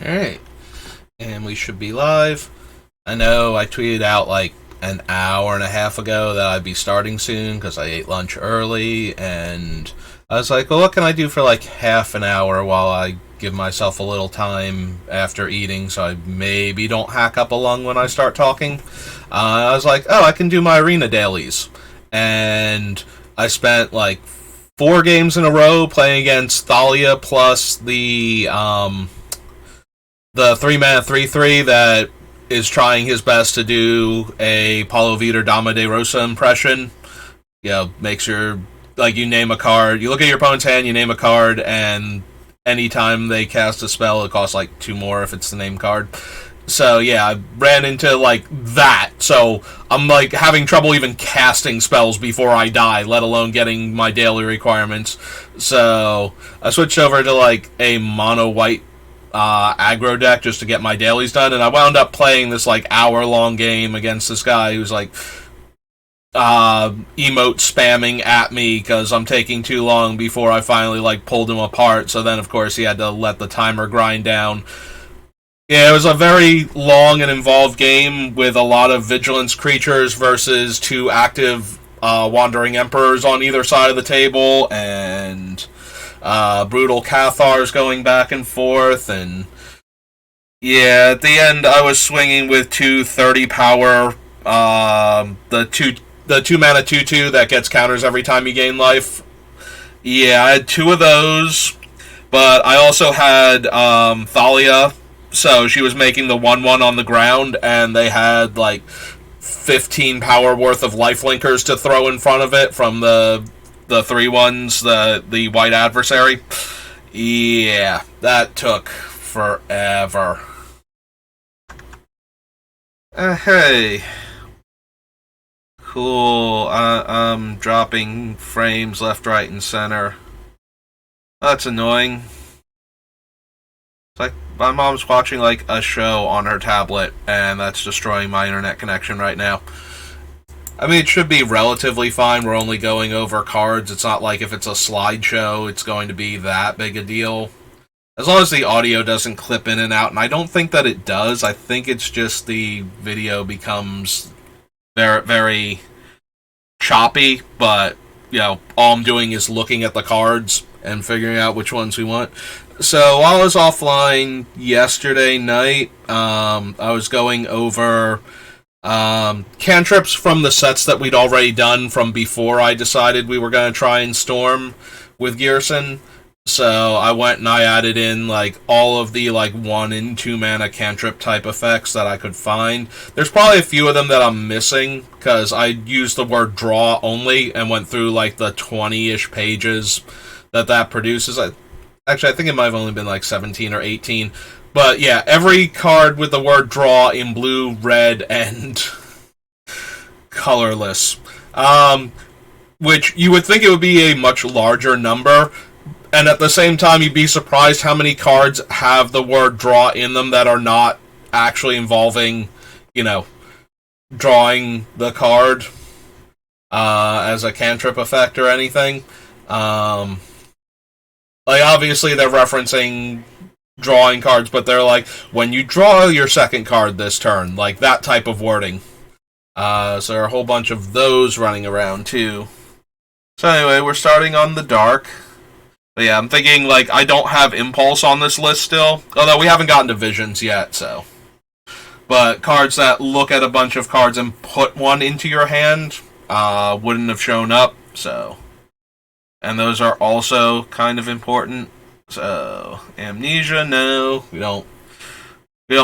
Alright, and we should be live. I know I tweeted out like an hour and a half ago that I'd be starting soon because I ate lunch early, and I was like, well, what can I do for like half an hour while I give myself a little time after eating so I maybe don't hack up a lung when I start talking? I was like, oh, I can do my arena dailies. And I spent like 4 games in a row playing against Thalia plus the 3-mana 3/3 that is trying his best to do a Paulo Vitor Dama de Rosa impression. You know, makes your, like, you name a card, you look at your opponent's hand, you name a card, and anytime they cast a spell, it costs like 2 more if it's the name card. So yeah, I ran into like that. So I'm like having trouble even casting spells before I die, let alone getting my daily requirements. So I switched over to like a mono white aggro deck just to get my dailies done, and I wound up playing this like hour-long game against this guy who's like emote spamming at me because I'm taking too long before I finally like pulled him apart. So then of course he had to let the timer grind down. Yeah, it was a very long and involved game with a lot of vigilance creatures versus 2 active wandering emperors on either side of the table, and brutal Cathars going back and forth, and yeah, at the end I was swinging with 2 30 power, the 2 mana 2/2 that gets counters every time you gain life. Yeah, I had 2 of those, but I also had Thalia, so she was making the 1/1 on the ground, and they had like 15 power worth of lifelinkers to throw in front of it from the 3/1s, the white adversary. Yeah, that took forever. Hey. Cool. I'm dropping frames left, right, and center. That's annoying. It's like my mom's watching like a show on her tablet, and that's destroying my internet connection right now. I mean, it should be relatively fine. We're only going over cards. It's not like if it's a slideshow, it's going to be that big a deal. As long as the audio doesn't clip in and out, and I don't think that it does. I think it's just the video becomes very, very choppy, but, you know, all I'm doing is looking at the cards and figuring out which ones we want. So, while I was offline yesterday night, I was going over cantrips from the sets that we'd already done from before I decided we were going to try and storm with Ghyrson. So I went and I added in like all of the like 1 and 2 mana cantrip type effects that I could find. There's probably a few of them that I'm missing because I used the word draw only and went through like the 20-ish pages that produces. Actually, I think it might have only been like 17 or 18. But yeah, every card with the word draw in blue, red, and colorless. Which you would think it would be a much larger number, and at the same time you'd be surprised how many cards have the word draw in them that are not actually involving, you know, drawing the card as a cantrip effect or anything. Like, obviously they're referencing drawing cards, but they're like, when you draw your second card this turn, like that type of wording. So there are a whole bunch of those running around too. So anyway, we're starting on the dark. But yeah, I'm thinking like I don't have Impulse on this list still, although we haven't gotten to Visions yet, so. But cards that look at a bunch of cards and put one into your hand wouldn't have shown up, so. And those are also kind of important. So, Amnesia, no. We don't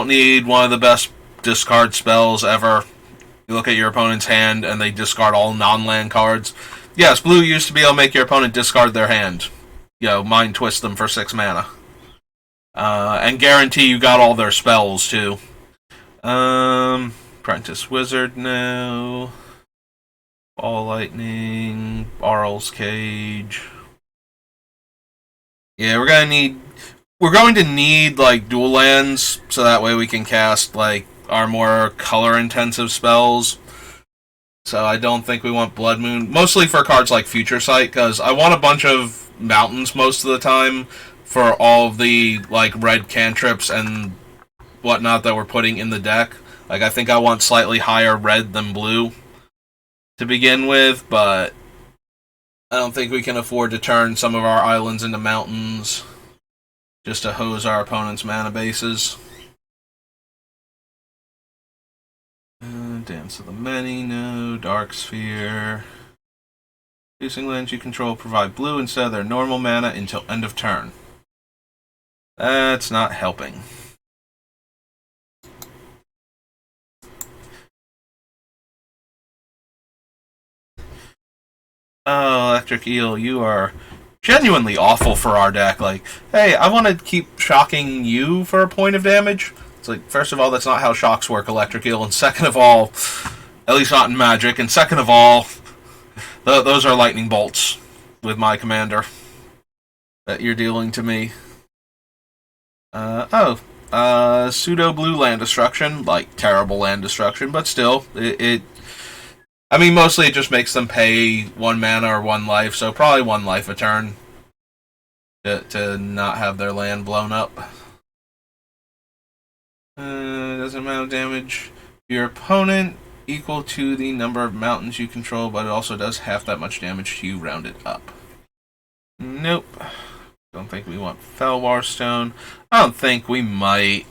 need one of the best discard spells ever. You look at your opponent's hand and they discard all non-land cards. Yes, blue used to be able to make your opponent discard their hand. You know, mind twist them for 6 mana. And guarantee you got all their spells, too. Apprentice Wizard, no. Ball Lightning, Barl's Cage. Yeah, we're going to need like dual lands, so that way we can cast like our more color-intensive spells. So I don't think we want Blood Moon, mostly for cards like Future Sight, because I want a bunch of mountains most of the time for all of the like red cantrips and whatnot that we're putting in the deck. Like I think I want slightly higher red than blue to begin with, but I don't think we can afford to turn some of our islands into mountains just to hose our opponent's mana bases. Dance of the Many, no. Dark Sphere. Producing lands you control provide blue instead of their normal mana until end of turn. That's not helping. Oh, Electric Eel, you are genuinely awful for our deck. Like, hey, I want to keep shocking you for a point of damage. It's like, first of all, that's not how shocks work, Electric Eel, and second of all, at least not in Magic, and second of all, those are lightning bolts with my commander that you're dealing to me. Pseudo blue land destruction, like terrible land destruction, but still, I mean, mostly it just makes them pay 1 mana or 1 life, so probably 1 life a turn to not have their land blown up. Doesn't amount of damage your opponent equal to the number of mountains you control, but it also does half that much damage to you rounded up. Nope. Don't think we want Felwar Stone. I don't think we might.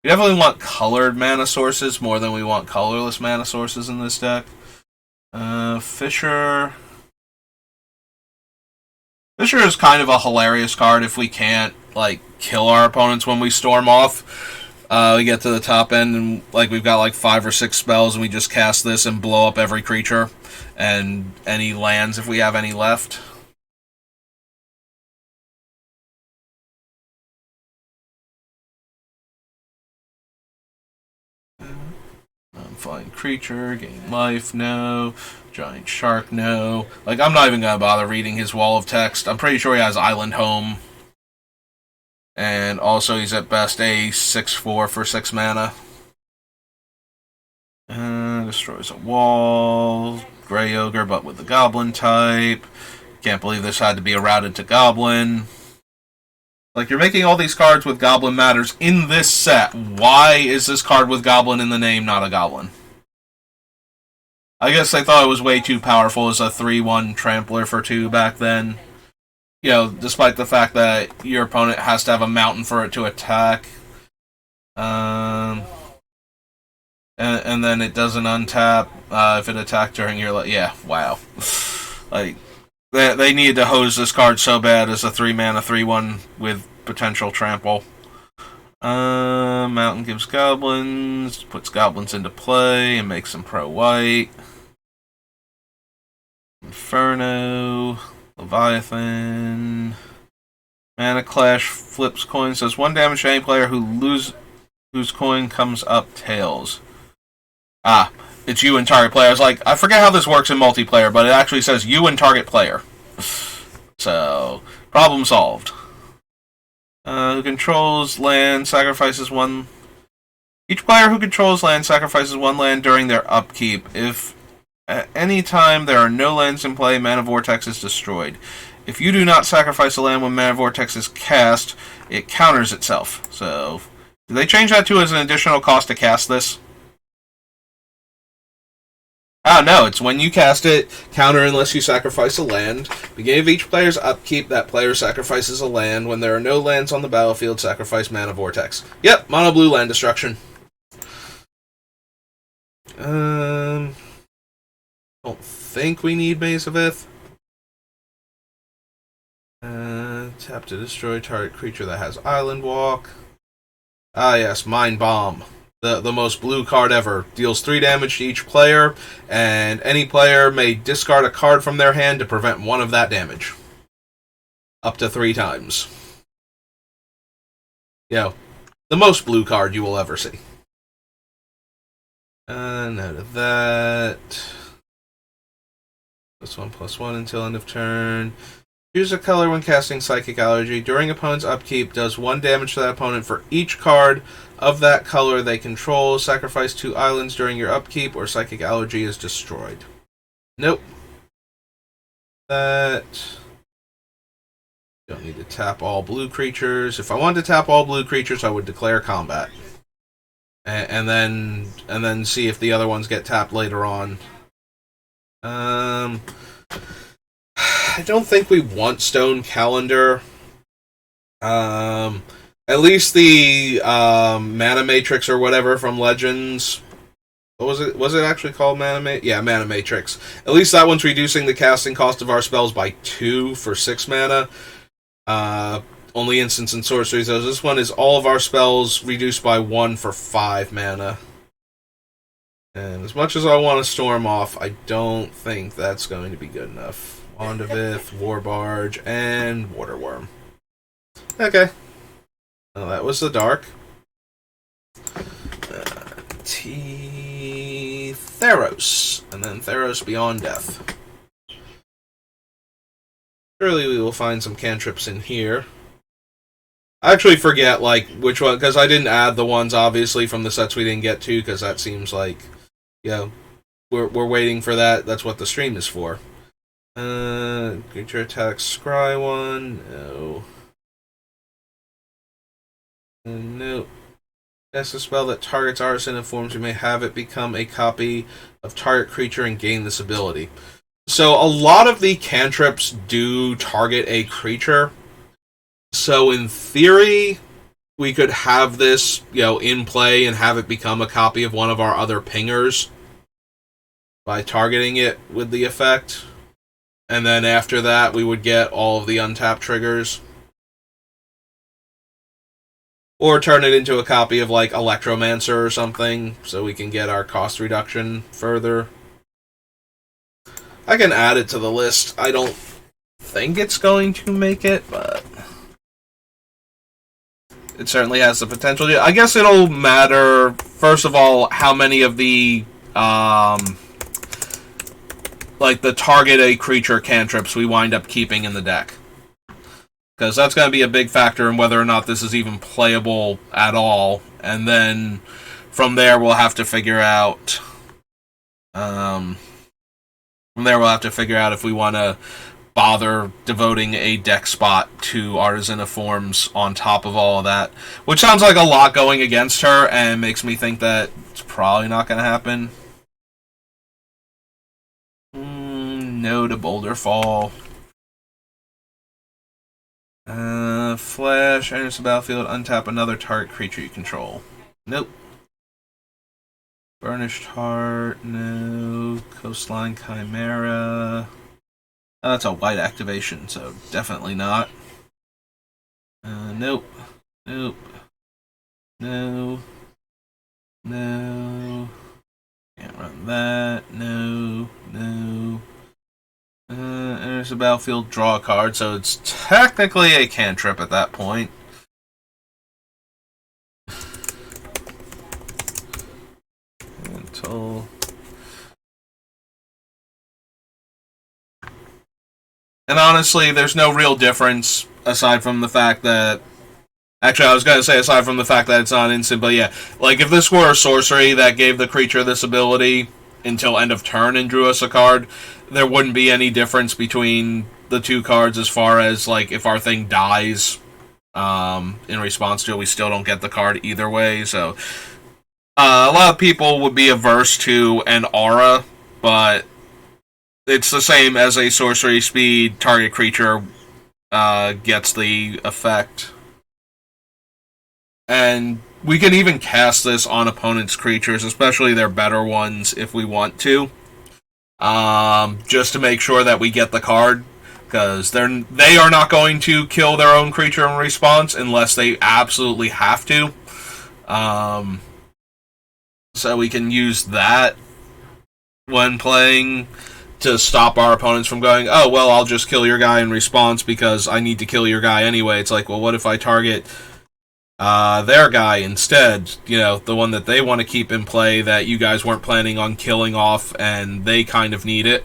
We definitely want colored mana sources more than we want colorless mana sources in this deck. Fisher. Fisher is kind of a hilarious card if we can't, like, kill our opponents when we storm off. We get to the top end and, like, we've got, like, 5 or 6 spells and we just cast this and blow up every creature and any lands if we have any left. Flying creature, gain life, no. Giant shark, no. Like, I'm not even gonna bother reading his wall of text. I'm pretty sure he has Island Home. And also, he's at best a 6/4 for 6 mana. Destroys a wall. Grey Ogre, but with the Goblin type. Can't believe this had to be a routed to Goblin. Like, you're making all these cards with Goblin Matters in this set. Why is this card with Goblin in the name not a Goblin? I guess they thought it was way too powerful as a 3/1 Trampler for 2 back then. You know, despite the fact that your opponent has to have a mountain for it to attack. And then it doesn't untap if it attacked during your... Yeah, wow. Like... They needed to hose this card so bad as a 3-mana 3/1 with potential trample. Mountain gives goblins, puts goblins into play and makes them pro-white. Inferno, Leviathan. Mana Clash flips coins, does 1 damage to any player whose coin comes up tails. Ah, it's you and target player. I was like, I forget how this works in multiplayer, but it actually says you and target player. So, problem solved. Who controls land sacrifices 1. Each player who controls land sacrifices 1 land during their upkeep. If at any time there are no lands in play, Mana Vortex is destroyed. If you do not sacrifice a land when Mana Vortex is cast, it counters itself. So, did they change that to as an additional cost to cast this? Oh, no, it's when you cast it, counter unless you sacrifice a land. Beginning of each player's upkeep, that player sacrifices a land. When there are no lands on the battlefield, sacrifice Mana Vortex. Yep, mono blue land destruction. Don't think we need Maze of Ith. Tap to destroy target creature that has Island Walk. Ah, yes, Mind Bomb. The most blue card ever. Deals 3 damage to each player, and any player may discard a card from their hand to prevent 1 of that damage. Up to 3 times. Yo, the most blue card you will ever see. Note of that. +1/+1 until end of turn. Choose a color when casting Psychic Allergy. During opponent's upkeep, does 1 damage to that opponent for each card of that color they control. Sacrifice 2 islands during your upkeep, or Psychic Allergy is destroyed. Nope. That... Don't need to tap all blue creatures. If I wanted to tap all blue creatures, I would declare combat. And then see if the other ones get tapped later on. I don't think we want Stone Calendar. At least the Mana Matrix or whatever from Legends. What was it? Was it actually called Mana Matrix? Yeah, Mana Matrix. At least that one's reducing the casting cost of our spells by 2 for 6 mana. Only instants and sorceries. Though this one is all of our spells reduced by 1 for 5 mana. And as much as I want to Storm off, I don't think that's going to be good enough. Wand of Ith, Warbarge, and Waterworm. Okay. Well, that was the dark. Theros. And then Theros Beyond Death. Surely we will find some cantrips in here. I actually forget, like, which one, because I didn't add the ones, obviously, from the sets we didn't get to, because that seems like, we're waiting for that. That's what the stream is for. Creature attack, scry one. No. Nope. Cast a spell that targets artisan and forms you may have it become a copy of target creature and gain this ability. So a lot of the cantrips do target a creature. So in theory, we could have this, in play and have it become a copy of one of our other pingers by targeting it with the effect. And then after that, we would get all of the untapped triggers. Or turn it into a copy of, like, Electromancer or something, so we can get our cost reduction further. I can add it to the list. I don't think it's going to make it, but it certainly has the potential. I guess it'll matter, first of all, how many of the, the target a creature cantrips we wind up keeping in the deck. Because that's going to be a big factor in whether or not this is even playable at all. And then from there we'll have to figure out if we want to bother devoting a deck spot to Artisan of Forms on top of all of that. Which sounds like a lot going against her and makes me think that it's probably not going to happen. No to Boulder Fall. Flash, enters the battlefield, untap another target creature you control. Nope. Burnished Heart, no. Coastline Chimera. Oh, that's a white activation, so definitely not. Nope. Nope. No. No. Can't run that. No. No. Enters the battlefield, draw a card, so it's technically a cantrip at that point. And honestly, there's no real difference aside from the fact that... Actually, I was going to say aside from the fact that it's not instant, but yeah. Like, if this were a sorcery that gave the creature this ability until end of turn and drew us a card, there wouldn't be any difference between the two cards as far as, like, if our thing dies in response to it, we still don't get the card either way, so... a lot of people would be averse to an aura, but it's the same as a sorcery speed target creature gets the effect. And we can even cast this on opponents' creatures, especially their better ones, if we want to. Just to make sure that we get the card, because they are not going to kill their own creature in response unless they absolutely have to. So we can use that when playing to stop our opponents from going, oh, well, I'll just kill your guy in response because I need to kill your guy anyway. It's like, well, what if I target their guy instead? You know, the one that they want to keep in play that you guys weren't planning on killing off and they kind of need it.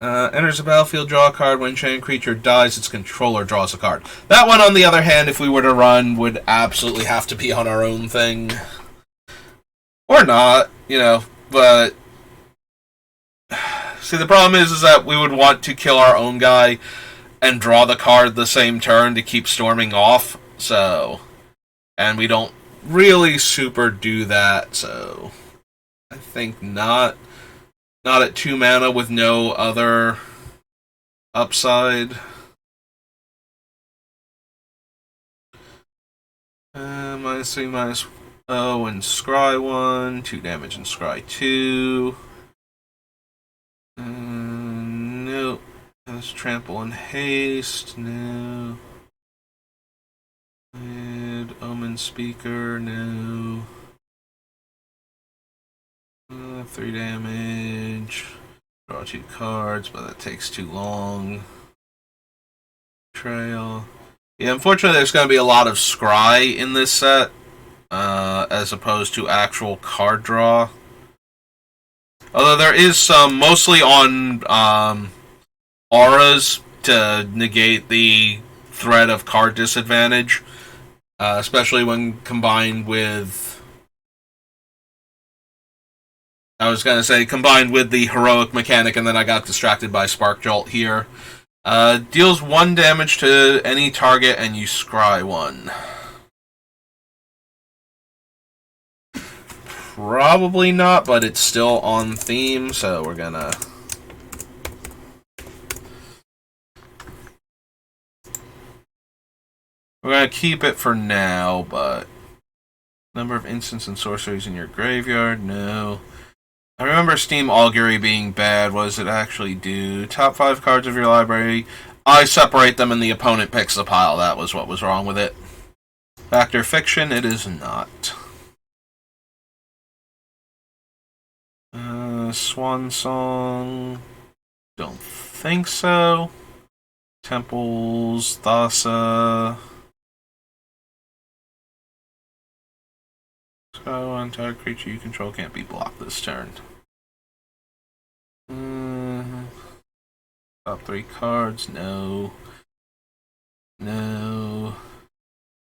Enters the battlefield, draw a card. When chain creature dies, its controller draws a card. That one, on the other hand, if we were to run, would absolutely have to be on our own thing. Or not, but... See, the problem is that we would want to kill our own guy, and draw the card the same turn to keep storming off. So, and we don't really super do that. So, I think not. Not at 2 mana with no other upside. -3, -0, and scry 1. 2 damage and scry 2. Nope. Let's trample and haste. No. And Omen Speaker. No. 3 damage. Draw 2 cards, but that takes too long. Trail. Yeah, unfortunately, there's going to be a lot of scry in this set, as opposed to actual card draw. Although there is some, mostly on auras to negate the threat of card disadvantage, especially when combined with. I was going to say combined with the heroic mechanic, and then I got distracted by Spark Jolt here. Deals 1 damage to any target, and you scry 1. Probably not, but it's still on theme, so we're gonna... We're gonna keep it for now, but... Number of instants and sorceries in your graveyard? No. I remember Steam Augury being bad. What does it actually do? Top 5 cards of your library. I separate them and the opponent picks the pile. That was what was wrong with it. Factor Fiction, it is not. Swan Song. Don't think so. Temples, Thassa. So, entire creature you control can't be blocked this turn. Top 3 cards, no. No.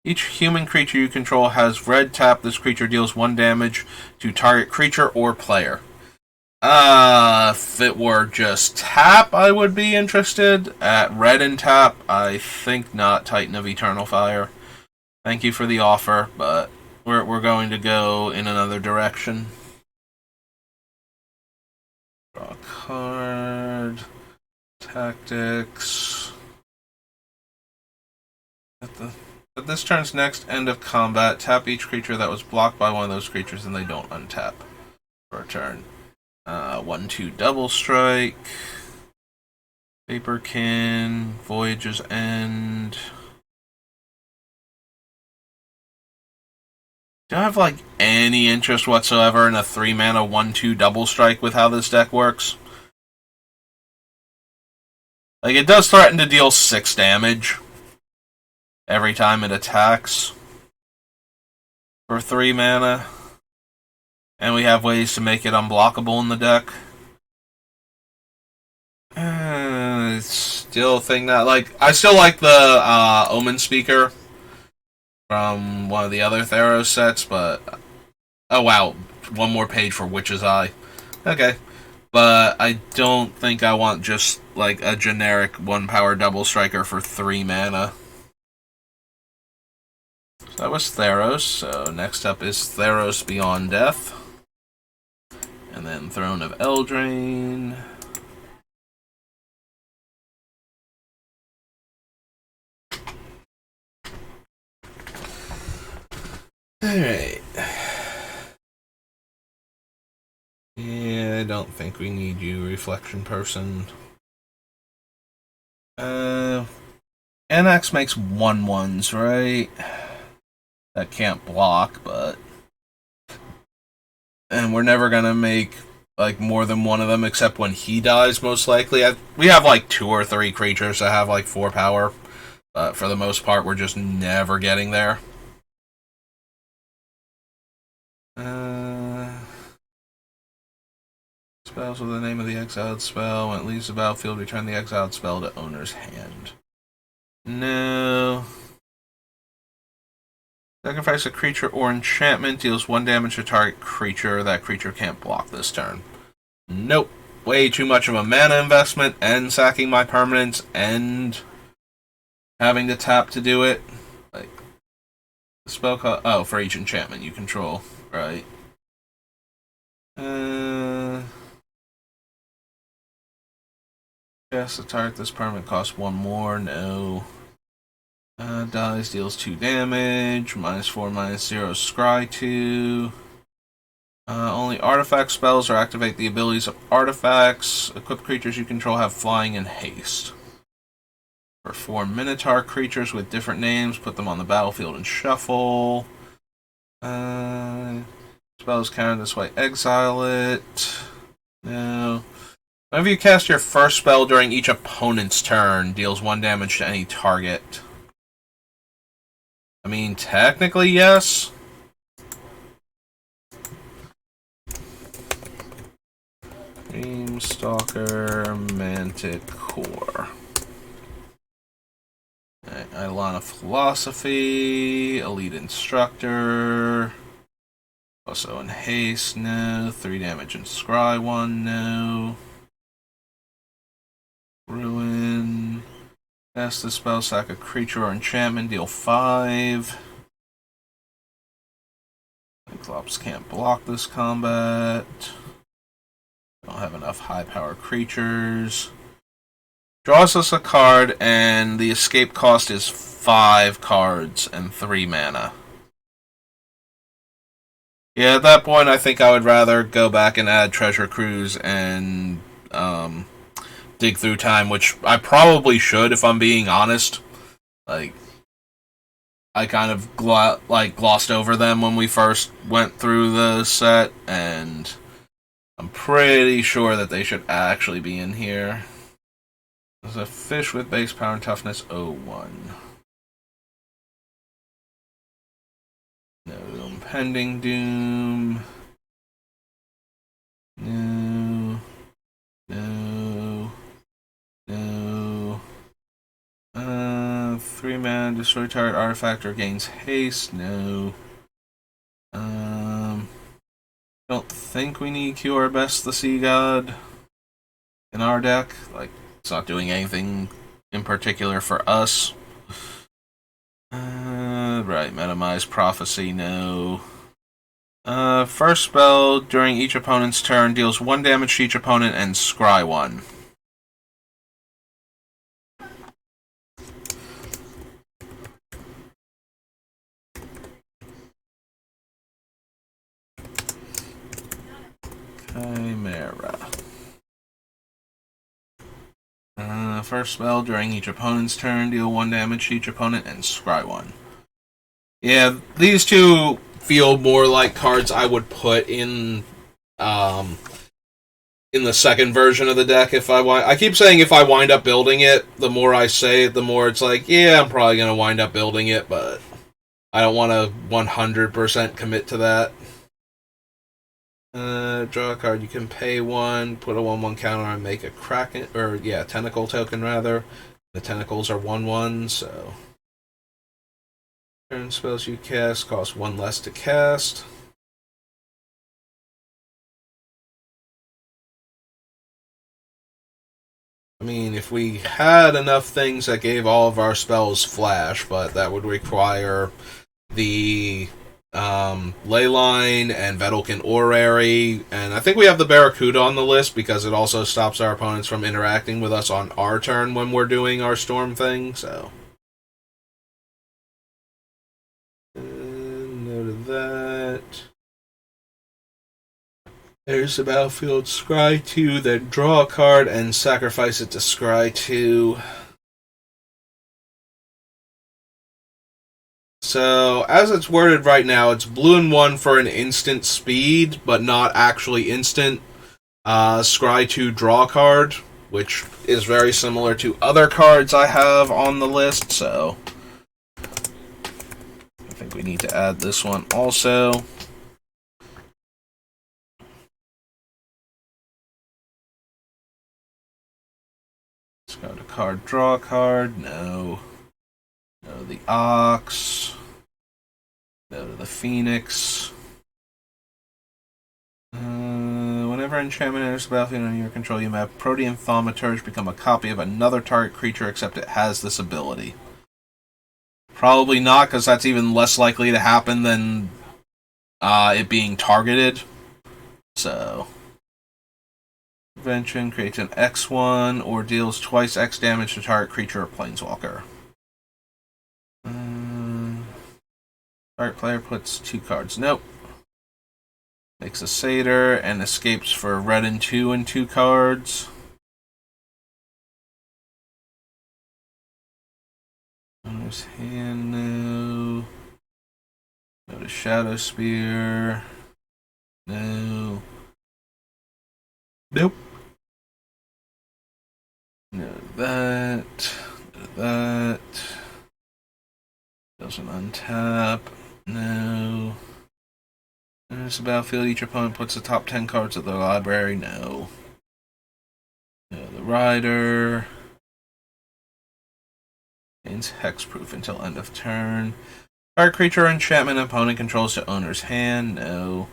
Each human creature you control has red tap. This creature deals 1 damage to target creature or player. If it were just tap, I would be interested. At red and tap, I think not. Titan of Eternal Fire. Thank you for the offer, but we're going to go in another direction. Draw a card. Tactics. At this turn's next end of combat, tap each creature that was blocked by one of those creatures and they don't untap for a turn. 1/2 double strike. Paperkin. Voyage's End. Do I have like any interest whatsoever in a 3 mana 1/2 double strike with how this deck works? Like, it does threaten to deal 6 damage every time it attacks for 3 mana. And we have ways to make it unblockable in the deck. Still think that, like, I still like the Omen Speaker from one of the other Theros sets, but... Oh, wow. One more page for Witch's Eye. Okay. But I don't think I want just, like, a generic 1-power double striker for 3 mana. So that was Theros. So next up is Theros Beyond Death. And then Throne of Eldraine. Alright. Yeah, I don't think we need you, Reflection Person. NX makes 1/1s, right? That can't block, but... And we're never gonna make, like, more than one of them, except when he dies, most likely. We have, like, 2 or 3 creatures that have, like, 4 power. But for the most part, we're just never getting there. Spells with the name of the exiled spell. When it leaves the battlefield, return the exiled spell to owner's hand. No. Sacrifice a creature or enchantment. Deals 1 damage to target creature. That creature can't block this turn. Nope. Way too much of a mana investment, and sacking my permanents, and having to tap to do it. Like, the spell cost. Oh, for each enchantment you control. Right. Yes, the target this permanent costs 1 more. No. Dies, deals 2 damage. -4, -0, scry 2. Only artifact spells or activate the abilities of artifacts. Equipped creatures you control have flying and haste. For 4 Minotaur creatures with different names, put them on the battlefield and shuffle. Spells counted this way, exile it. No. Whenever you cast your first spell during each opponent's turn, deals 1 damage to any target. I mean, technically, yes. Dreamstalker, Manticore. Eidolon of Philosophy, Elite Instructor. Also in haste, no. 3 damage in scry 1, no. Ruin. Cast the spell, sack a creature or enchantment, deal 5. Cyclops can't block this combat. Don't have enough high-power creatures. Draws us a card, and the escape cost is 5 cards and 3 mana. Yeah, at that point, I think I would rather go back and add Treasure Cruise and dig through time, which I probably should if I'm being honest. Like, I kind of glossed over them when we first went through the set, and I'm pretty sure that they should actually be in here. There's a fish with base power and toughness 01. No. Impending Doom. No. No. No. 3 mana, destroy target artifact or gains haste. No. Don't think we need Cure Best the Sea God in our deck. Like, it's not doing anything in particular for us. Right, Metamize Prophecy, no. First spell during each opponent's turn deals 1 damage to each opponent and scry 1. Chimera. First spell during each opponent's turn, deal 1 damage to each opponent and scry 1. Yeah, these two feel more like cards I would put in the second version of the deck if I keep saying if I wind up building it. The more I say it, the more it's like, yeah, I'm probably going to wind up building it, but I don't want to 100% commit to that. Draw a card. You can pay 1, put a 1/1 counter, and make a Kraken, or yeah, Tentacle token rather. The tentacles are 1/1, so turn spells you cast cost 1 less to cast. I mean, if we had enough things that gave all of our spells flash, but that would require the Leyline and Vedalken Orrery, and I think we have the Barracuda on the list because it also stops our opponents from interacting with us on our turn when we're doing our storm thing, so. Note that. There's the battlefield scry 2, then draw a card and sacrifice it to scry 2. So, as it's worded right now, it's blue and 1 for an instant speed, but not actually instant. Scry 2 draw card, which is very similar to other cards I have on the list, so I think we need to add this one also. Discard a card, draw a card, no. No to the Ox. No to the Phoenix. Whenever enchantment enters the battlefield under your control, you may have Protean Thaumaturge become a copy of another target creature, except it has this ability. Probably not, because that's even less likely to happen than it being targeted. So, Prevention creates an X1 or deals twice X damage to target creature or planeswalker. Target player puts 2 cards. Nope. Makes a Satyr and escapes for red and 2 and 2 cards. Owner's hand, no. Go to Shadow Spear. No. Nope. No, that. No, that. Doesn't untap. No. There's a battlefield. Each opponent puts the top 10 cards of their library. No. No, the Rider. Gains hexproof until end of turn. Target creature or enchantment opponent controls to owner's hand. No.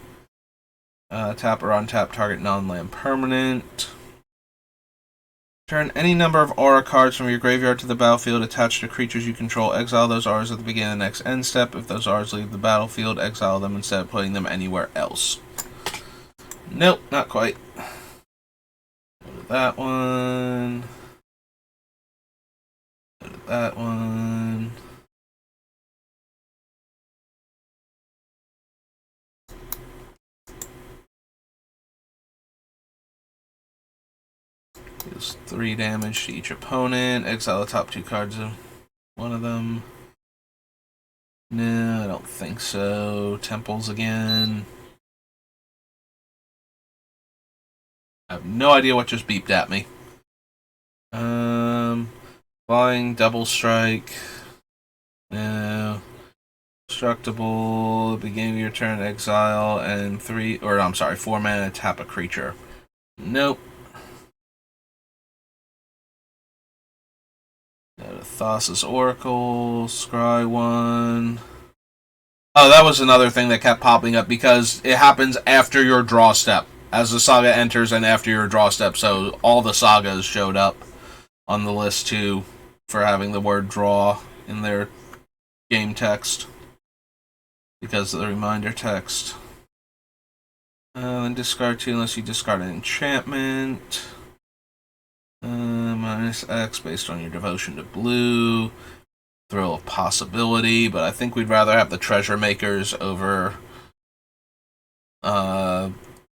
Tap or untap target non-land permanent. Turn any number of aura cards from your graveyard to the battlefield attached to creatures you control. Exile those auras at the beginning of the next end step. If those auras leave the battlefield, exile them instead of putting them anywhere else. Nope, not quite. Go to that one. Go to that one. Deals 3 damage to each opponent. Exile the top 2 cards of one of them. No, I don't think so. Temples again. I have no idea what just beeped at me. Flying, double strike. No. Destructible. Beginning of your turn, exile, and 4 mana, tap a creature. Nope. Got a Thassa's Oracle, Scry 1. Oh, that was another thing that kept popping up because it happens after your draw step. As the saga enters and after your draw step, so all the sagas showed up on the list too for having the word draw in their game text because of the reminder text. Then discard 2 unless you discard an enchantment. Minus X based on your devotion to blue. Thrill of Possibility, but I think we'd rather have the Treasure Makers over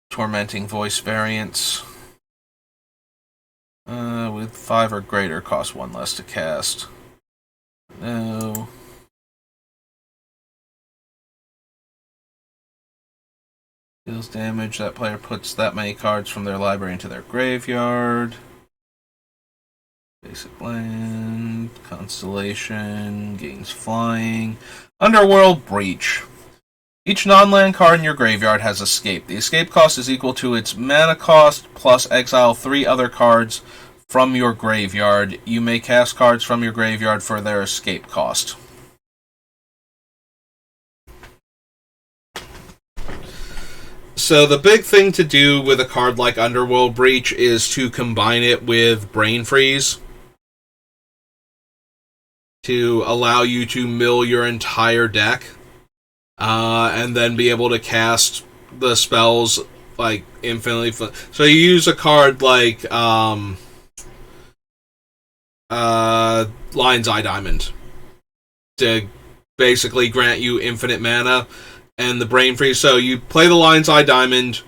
Tormenting Voice variants. With 5 or greater, cost 1 less to cast. No. Deals damage. That player puts that many cards from their library into their graveyard. Basic land. Constellation. Gains flying. Underworld Breach. Each non-land card in your graveyard has escape. The escape cost is equal to its mana cost plus exile 3 other cards from your graveyard. You may cast cards from your graveyard for their escape cost. So the big thing to do with a card like Underworld Breach is to combine it with Brain Freeze to allow you to mill your entire deck. And then be able to cast the spells like infinitely. So you use a card like Lion's Eye Diamond to basically grant you infinite mana and the Brain Freeze. So you play the Lion's Eye Diamond,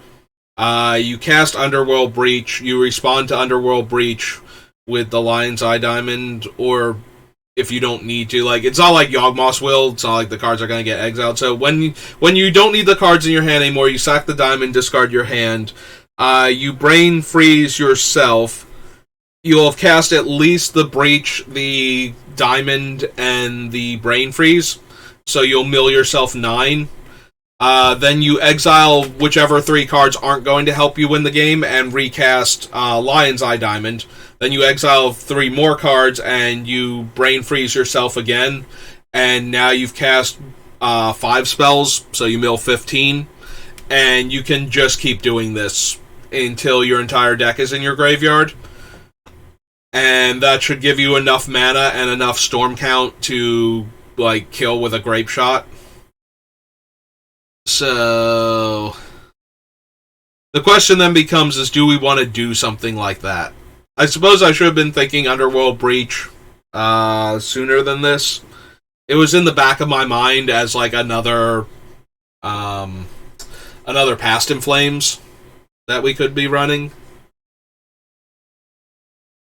you cast Underworld Breach, you respond to Underworld Breach with the Lion's Eye Diamond, or if you don't need to. Like, it's not like Yawgmoth's Will, it's not like the cards are going to get exiled. So when you don't need the cards in your hand anymore, you sack the diamond, discard your hand, you Brain Freeze yourself, you'll have cast at least the Breach, the Diamond, and the Brain Freeze, so you'll mill yourself 9. Then you exile whichever 3 cards aren't going to help you win the game and recast Lion's Eye Diamond. Then you exile 3 more cards and you Brain Freeze yourself again. And now you've cast 5 spells, so you mill 15. And you can just keep doing this until your entire deck is in your graveyard. And that should give you enough mana and enough storm count to like, kill with a grape shot. So the question then becomes is, do we want to do something like that? I suppose I should have been thinking Underworld Breach sooner than this. It was in the back of my mind as like another Past in Flames that we could be running.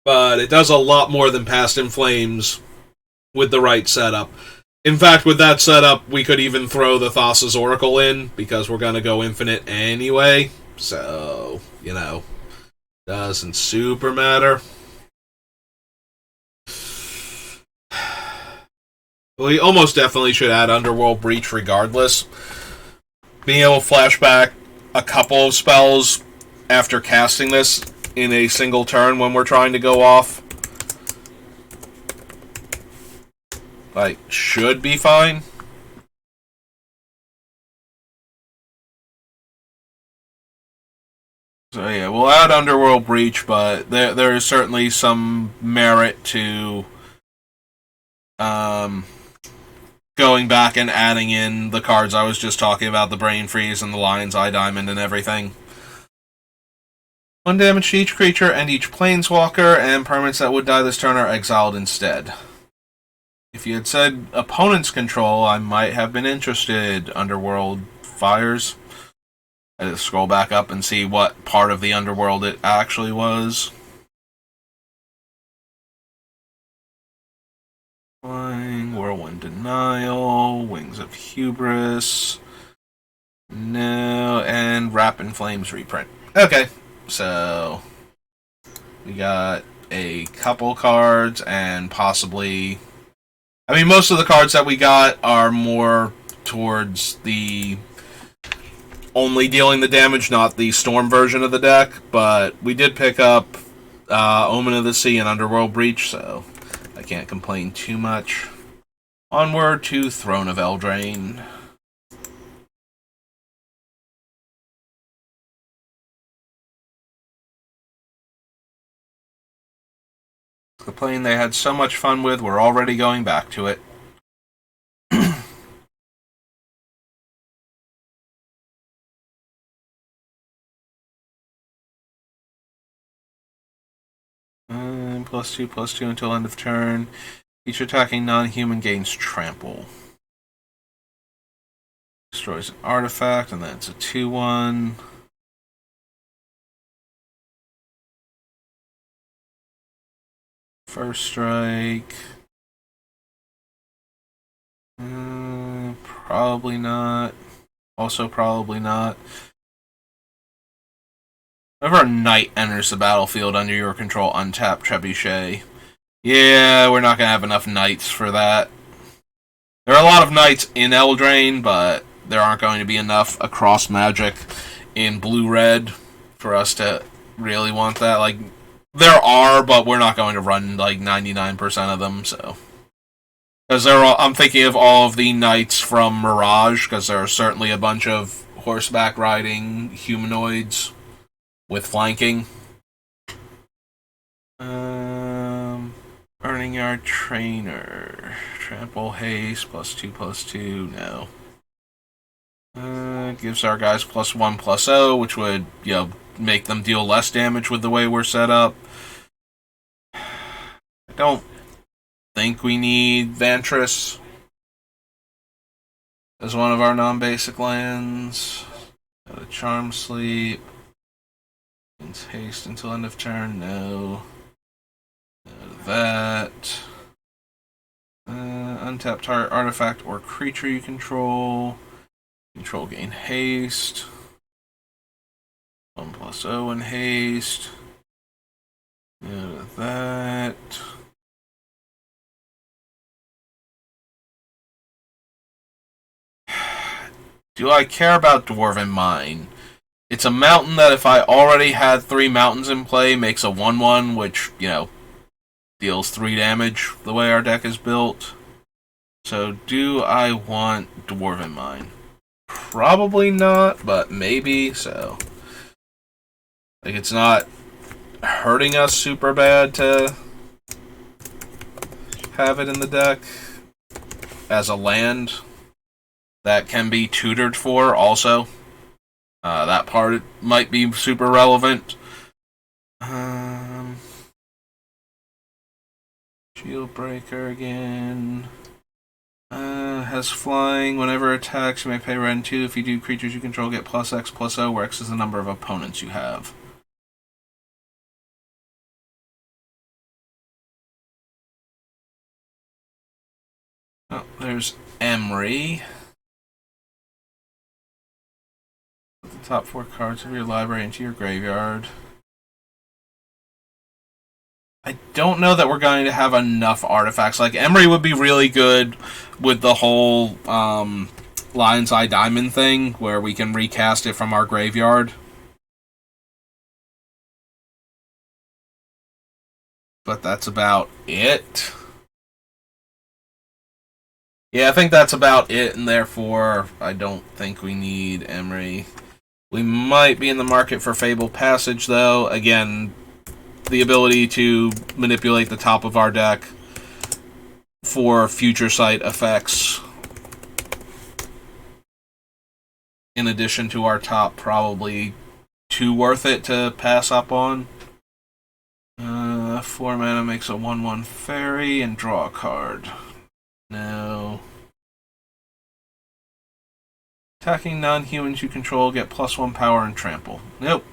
But it does a lot more than Past in Flames with the right setup. In fact, with that setup, we could even throw the Thassa's Oracle in, because we're going to go infinite anyway. So, doesn't super matter. We almost definitely should add Underworld Breach regardless. Being able to flash back a couple of spells after casting this in a single turn when we're trying to go off, like, should be fine. So yeah, we'll add Underworld Breach, but there is certainly some merit to going back and adding in the cards I was just talking about, the Brain Freeze and the Lion's Eye Diamond and everything. 1 damage to each creature and each planeswalker, and permanents that would die this turn are exiled instead. If you had said opponent's control, I might have been interested. Underworld Fires. I just scroll back up and see what part of the Underworld it actually was. Flying, Whirlwind Denial, Wings of Hubris. No, and Wrap in Flames reprint. Okay, so we got a couple cards and possibly... I mean, most of the cards that we got are more towards the only dealing the damage, not the Storm version of the deck, but we did pick up Omen of the Sea and Underworld Breach, so I can't complain too much. Onward to Throne of Eldraine. The plane they had so much fun with, we're already going back to it. +2/+2 until end of turn. Each attacking non-human gains trample. Destroys an artifact, and then it's a 2/1. First strike. Probably not. Also probably not. Whenever a knight enters the battlefield under your control, untap Trebuchet. Yeah, we're not going to have enough knights for that. There are a lot of knights in Eldraine, but there aren't going to be enough across Magic in blue-red for us to really want that. Like, there are, but we're not going to run like 99% of them, so. Because I'm thinking of all of the knights from Mirage, because there are certainly a bunch of horseback riding humanoids with flanking. Burning Yard Trainer. Trample Haste, +2/+2, no. Gives our guys +1/+0, which would, make them deal less damage with the way we're set up. I don't think we need Vantress as one of our non-basic lands. Got a Charm Sleep. Haste until end of turn, no. That. Untap target artifact or creature you control. Control gain haste. 1/0 in haste. That. Do I care about Dwarven Mine? It's a mountain that if I already had 3 mountains in play, makes a 1/1, which, deals 3 damage the way our deck is built. So do I want Dwarven Mine? Probably not, but maybe, so. Like, it's not hurting us super bad to have it in the deck. as a land that can be tutored for also. That part might be super relevant. Shield Breaker again. Has flying. Whenever attacks, you may pay Rend 2. If you do, creatures you control get plus X plus O, where X is the number of opponents you have. Oh, there's Emery. Put the top 4 cards of your library into your graveyard. I don't know that we're going to have enough artifacts. Like, Emery would be really good with the whole Lion's Eye Diamond thing, where we can recast it from our graveyard. But that's about it. Yeah, I think that's about it, and therefore I don't think we need Emery. We might be in the market for Fable Passage, though. Again, the ability to manipulate the top of our deck for future sight effects, in addition to our top, probably too worth it to pass up on. 4 mana makes a 1/1 fairy and draw a card. No. Attacking non-humans you control get +1 power and trample. Nope.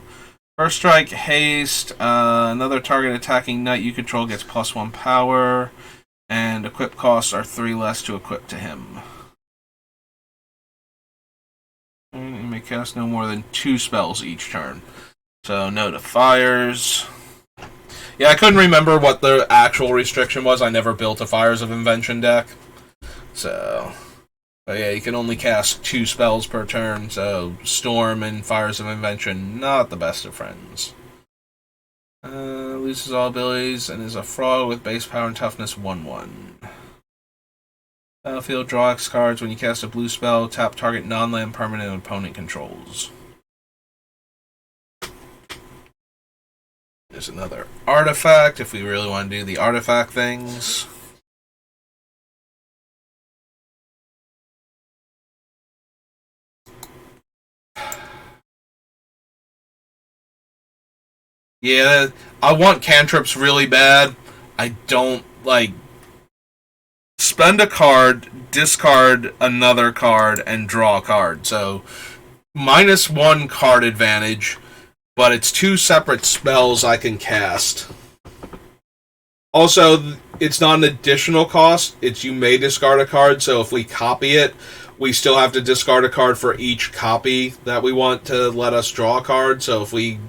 First strike, haste. Another target attacking knight you control gets +1 power, and equip costs are 3 less to equip to him. And you may cast no more than 2 spells each turn. So no to fires. Yeah, I couldn't remember what the actual restriction was. I never built a Fires of Invention deck. So, but yeah, you can only cast 2 spells per turn, so Storm and Fires of Invention, not the best of friends. Loses all abilities and is a frog with base power and toughness 1/1. Battlefield, draw X cards. When you cast a blue spell, tap target non-land permanent opponent controls. There's another artifact, if we really want to do the artifact things. Yeah, I want cantrips really bad. I don't, spend a card, discard another card, and draw a card. So, -1 card advantage, but it's 2 separate spells I can cast. Also, it's not an additional cost. It's you may discard a card, so if we copy it, we still have to discard a card for each copy that we want to let us draw a card. So if we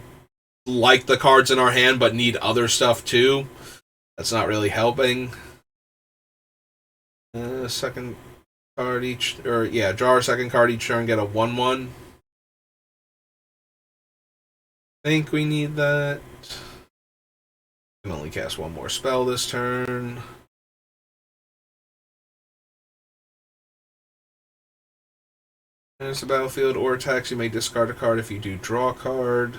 like the cards in our hand but need other stuff too, that's not really helping. Second card each, draw a second card each turn, get a 1/1. Think we need that. Can only cast 1 more spell this turn. There's the battlefield or attacks. You may discard a card if you do draw a card.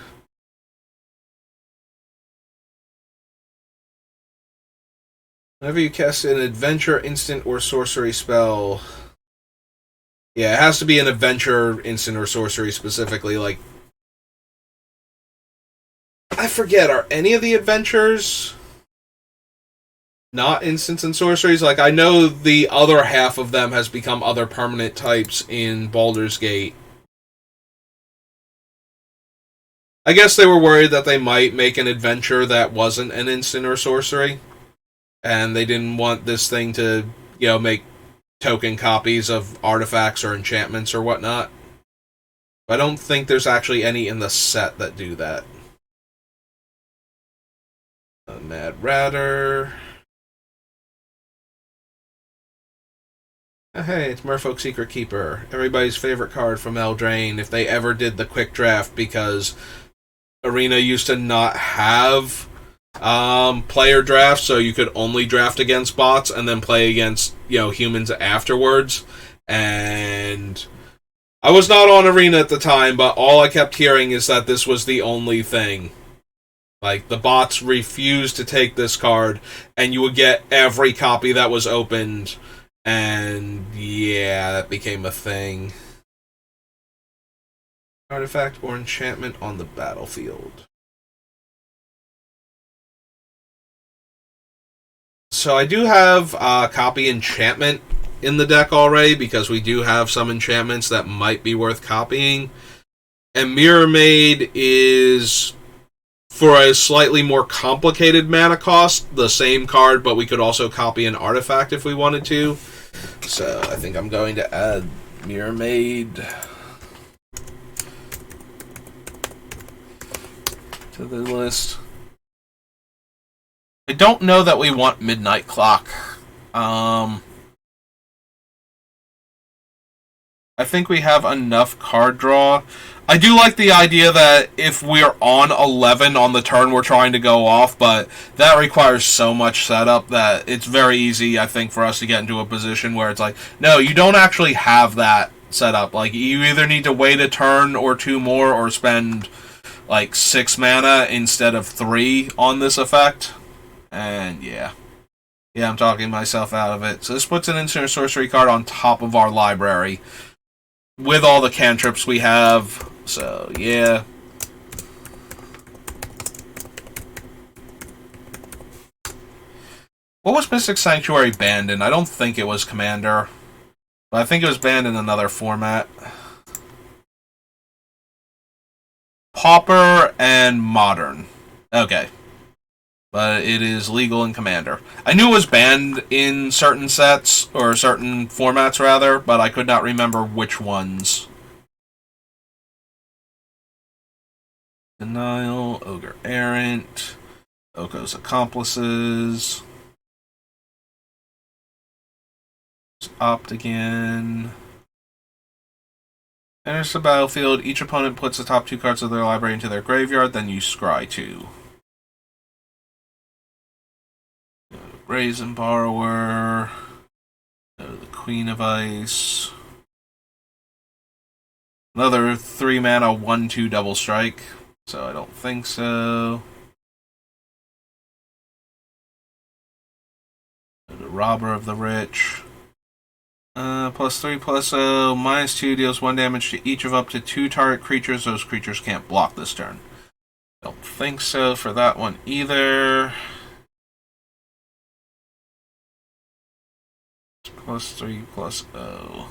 Whenever you cast an adventure, instant, or sorcery spell. Yeah, it has to be an adventure, instant, or sorcery specifically. Like, I forget, are any of the adventures not instants and sorceries? Like, I know the other half of them has become other permanent types in Baldur's Gate. I guess they were worried that they might make an adventure that wasn't an instant or sorcery, and they didn't want this thing to, make token copies of artifacts or enchantments or whatnot. I don't think there's actually any in the set that do that. Mad Ratter. Hey, it's Merfolk Secret Keeper. Everybody's favorite card from Eldraine if they ever did the quick draft, because Arena used to not have player drafts, so you could only draft against bots and then play against, humans afterwards. And I was not on Arena at the time, but all I kept hearing is that this was the only thing. Like, the bots refused to take this card, and you would get every copy that was opened And yeah, that became a thing. Artifact or enchantment on the battlefield. So I do have copy enchantment in the deck already because we do have some enchantments that might be worth copying. And Mirror Maid is for a slightly more complicated mana cost, the same card, but we could also copy an artifact if we wanted to. So I think I'm going to add Mirror Maid to the list. I don't know that we want Midnight Clock. I think we have enough card draw. I do like the idea that if we're on 11 on the turn we're trying to go off, but that requires so much setup that it's very easy, I think, for us to get into a position where it's like, no, you don't actually have that set up. Like, you either need to wait a turn or two more or spend like 6 mana instead of 3 on this effect. And yeah. Yeah, I'm talking myself out of it. So this puts an instant sorcery card on top of our library with all the cantrips we have. So yeah. What was Mystic Sanctuary banned in? I don't think it was Commander. But I think it was banned in another format. Pauper and Modern. Okay. But it is legal in Commander. I knew it was banned in certain sets, or certain formats rather, but I could not remember which ones. Denial, Ogre Errant, Oko's Accomplices. Opt again. Enters the battlefield. Each opponent puts the top 2 cards of their library into their graveyard, then you scry 2. Brazen Borrower. The Queen of Ice. Another 3 mana 1/2 double strike. So I don't think so. The Robber of the Rich. +3/+0. -2 deals 1 damage to each of up to 2 target creatures. Those creatures can't block this turn. Don't think so for that one either. +3/+0.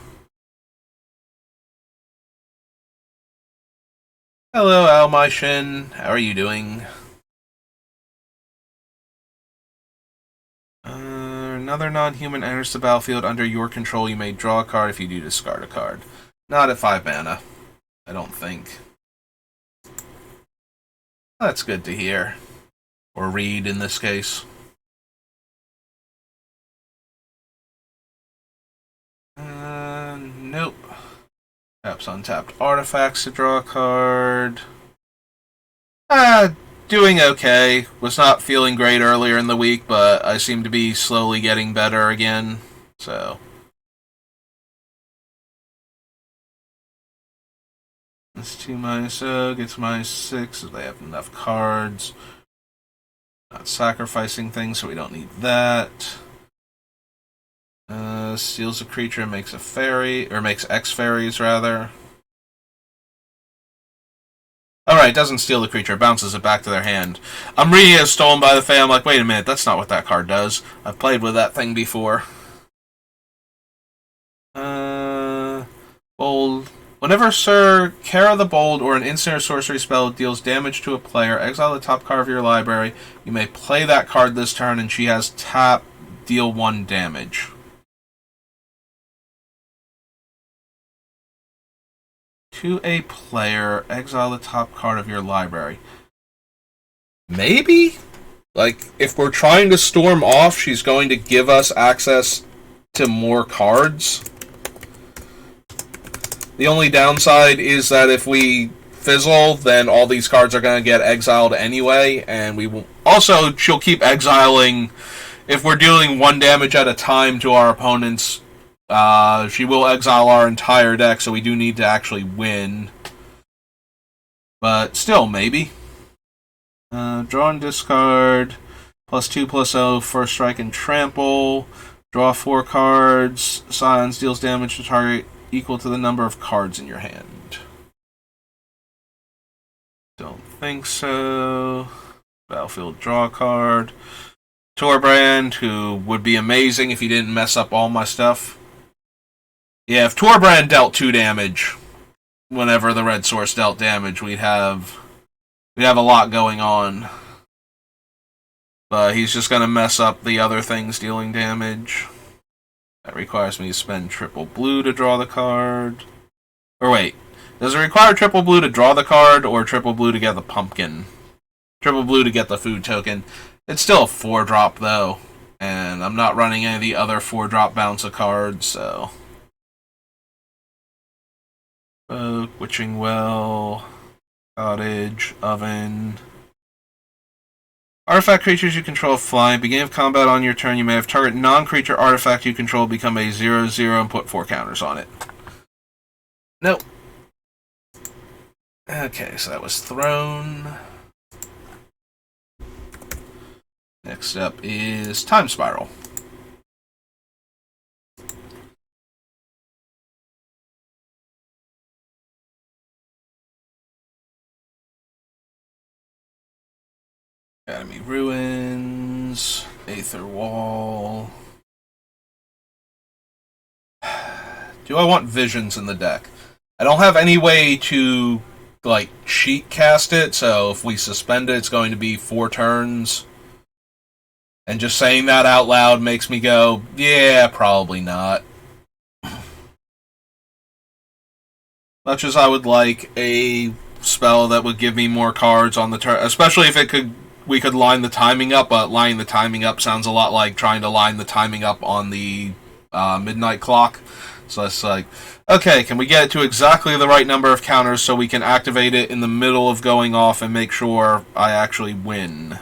Hello, Almyshin. How are you doing? Another non-human enters the battlefield under your control. You may draw a card. If you do, discard a card. Not at 5 mana. I don't think. That's good to hear. Or read, in this case. Nope. Taps untapped artifacts to draw a card. Doing okay. Was not feeling great earlier in the week, but I seem to be slowly getting better again. So. That's 2 -0, gets -6 if they have enough cards. Not sacrificing things, so we don't need that. Steals a creature, makes a fairy, or makes X fairies rather. Alright, doesn't steal the creature, bounces it back to their hand. I'm reading it as stolen by the Fae. I'm like, wait a minute, that's not what that card does. I've played with that thing before. Bold. Whenever Sir Kara the Bold or an instant or sorcery spell deals damage to a player, exile the top card of your library. You may play that card this turn, and she has tap, deal 1 damage. To a player, exile the top card of your library. Maybe? Like, if we're trying to storm off, she's going to give us access to more cards. The only downside is that if we fizzle, then all these cards are going to get exiled anyway, and we will... Also, she'll keep exiling... If we're dealing 1 damage at a time to our opponents, she will exile our entire deck, so we do need to actually win. But still, maybe. Draw and discard. +2/+0, first strike and trample. Draw 4 cards. Silence deals damage to target equal to the number of cards in your hand. Don't think so. Battlefield, draw a card. Torbrand, who would be amazing if he didn't mess up all my stuff. Yeah, if Torbrand dealt 2 damage, whenever the red source dealt damage, we'd have a lot going on. But he's just going to mess up the other things dealing damage. That requires me to spend triple blue to draw the card. Or wait, does it require triple blue to draw the card, or triple blue to get the pumpkin? Triple blue to get the food token. It's still a 4-drop, though. And I'm not running any of the other 4-drop bounce of cards, so... Witching Well, Cottage, Oven... Artifact creatures you control fly. Beginning of combat on your turn, you may have target non-creature artifact you control become a 0/0 and put 4 counters on it. Nope. Okay, so that was Throne. Next up is Time Spiral. Academy Ruins, Aether Wall. Do I want Visions in the deck? I don't have any way to, like, cheat cast it, so if we suspend it, it's going to be 4 turns. And just saying that out loud makes me go, yeah, probably not. Much as I would like a spell that would give me more cards on the turn, especially if we could line the timing up, but lining the timing up sounds a lot like trying to line the timing up on the midnight clock. So it's like, okay, can we get it to exactly the right number of counters so we can activate it in the middle of going off and make sure I actually win?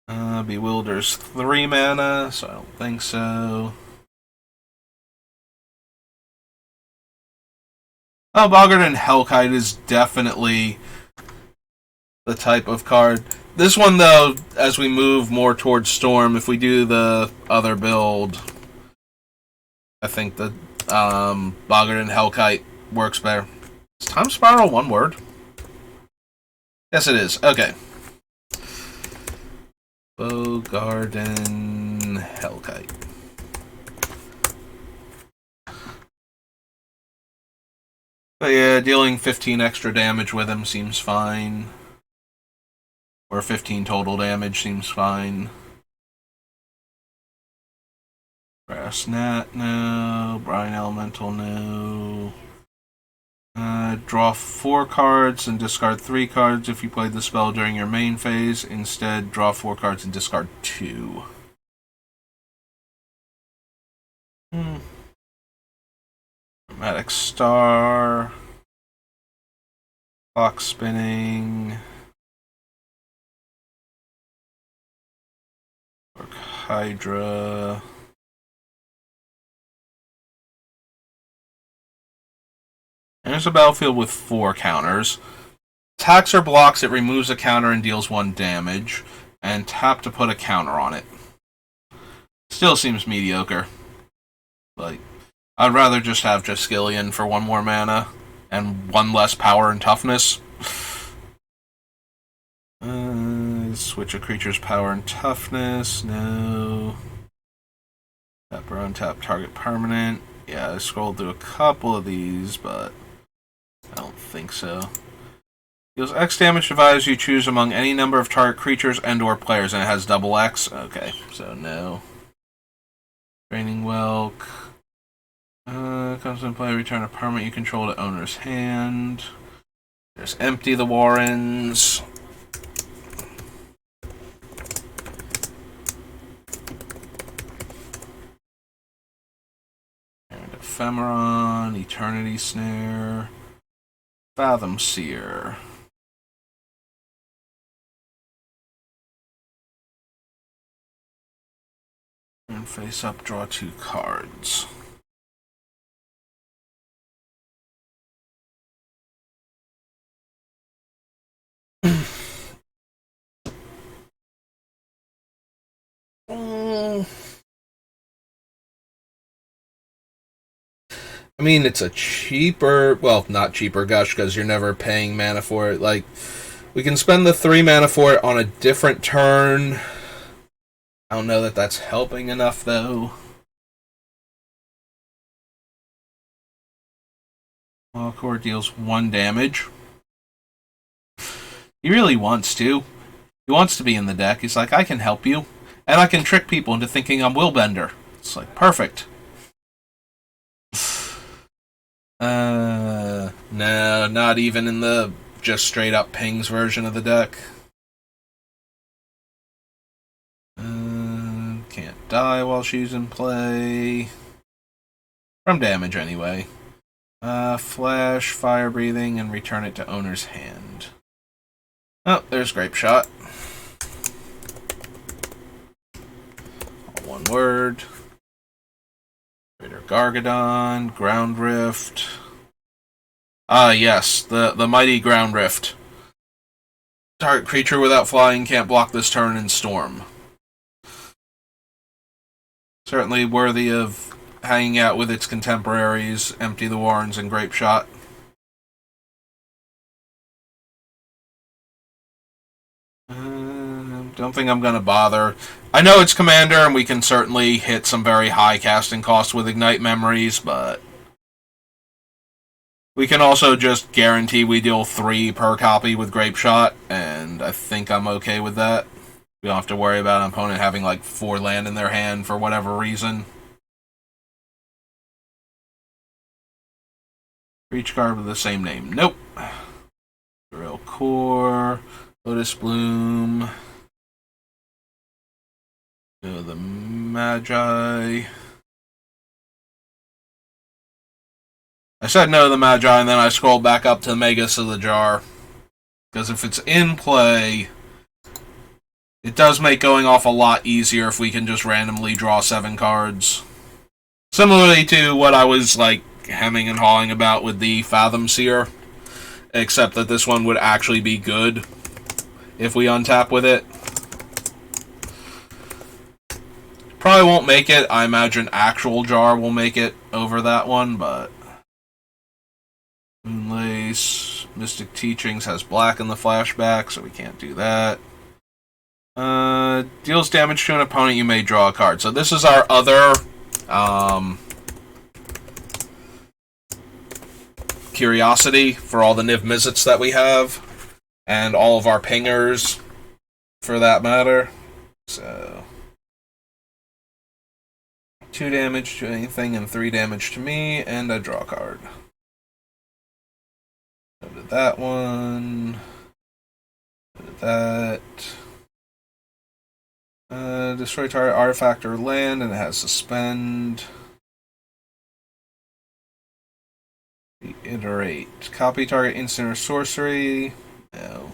Bewilder's 3 mana, so I don't think so. Oh, Boggart and Hellkite is definitely the type of card. This one, though, as we move more towards Storm, if we do the other build, I think that Boggart and Hellkite works better. Is Time Spiral one word? Yes, it is. Okay. Bogarden Hellkite. But yeah, dealing 15 extra damage with him seems fine. Or 15 total damage seems fine. Brass Gnat, no. Brine Elemental, no. Draw 4 cards and discard 3 cards if you played the spell during your main phase. Instead, draw 4 cards and discard 2. Dramatic Star. Clock Spinning. Orc Hydra. There's a battlefield with 4 counters. Attacks or blocks, it removes a counter and deals 1 damage. And tap to put a counter on it. Still seems mediocre. Like, I'd rather just have Jaskillion for 1 more mana. And 1 less power and toughness. Switch a creature's power and toughness. No. Tap or untap target permanent. Yeah, I scrolled through a couple of these, but I don't think so. Deals X damage to values you choose among any number of target creatures and or players, and it has double X. Okay, so no. Draining Whelk. Comes in play, return a permanent you control to owner's hand. There's Empty the Warrens. And Ephemeron, Eternity Snare. Fathom Seer. And face up, draw 2 cards. I mean, it's a cheaper, well, not cheaper Gush, because you're never paying mana for it. Like, we can spend the 3 mana for it on a different turn. I don't know that that's helping enough, though. Core deals 1 damage. He really wants to. He wants to be in the deck. He's like, I can help you. And I can trick people into thinking I'm Willbender. It's like, perfect. No, not even in the just straight up pings version of the deck. Can't die while she's in play. From damage, anyway. Flash, fire breathing, and return it to owner's hand. Oh, there's Grape Shot. All one word. Greater Gargadon, Ground Rift. Yes, the mighty Ground Rift. Target creature without flying can't block this turn in Storm. Certainly worthy of hanging out with its contemporaries, Empty the Warrens and Grape Shot. Don't think I'm going to bother. I know it's Commander, and we can certainly hit some very high casting costs with Ignite Memories, but we can also just guarantee we deal 3 per copy with Grape Shot, and I think I'm okay with that. We don't have to worry about an opponent having like 4 land in their hand for whatever reason. Reach card with the same name. Nope. Drill Core. Lotus Bloom. The Magi. I said no to the Magi, and then I scrolled back up to Magus of the Jar. Because if it's in play, it does make going off a lot easier if we can just randomly draw 7 cards. Similarly to what I was like hemming and hawing about with the Fathom Seer. Except that this one would actually be good if we untap with it. Probably won't make it. I imagine actual Jar will make it over that one, but Moonlace, Mystic Teachings has black in the flashback, so we can't do that. Deals damage to an opponent, you may draw a card. So this is our other curiosity for all the Niv Mizzets that we have, and all of our pingers, for that matter. So 2 damage to anything and 3 damage to me, and I draw a card. Go to that one. Go to that. Destroy target artifact or land, and it has suspend. Reiterate. Copy target instant or sorcery. No.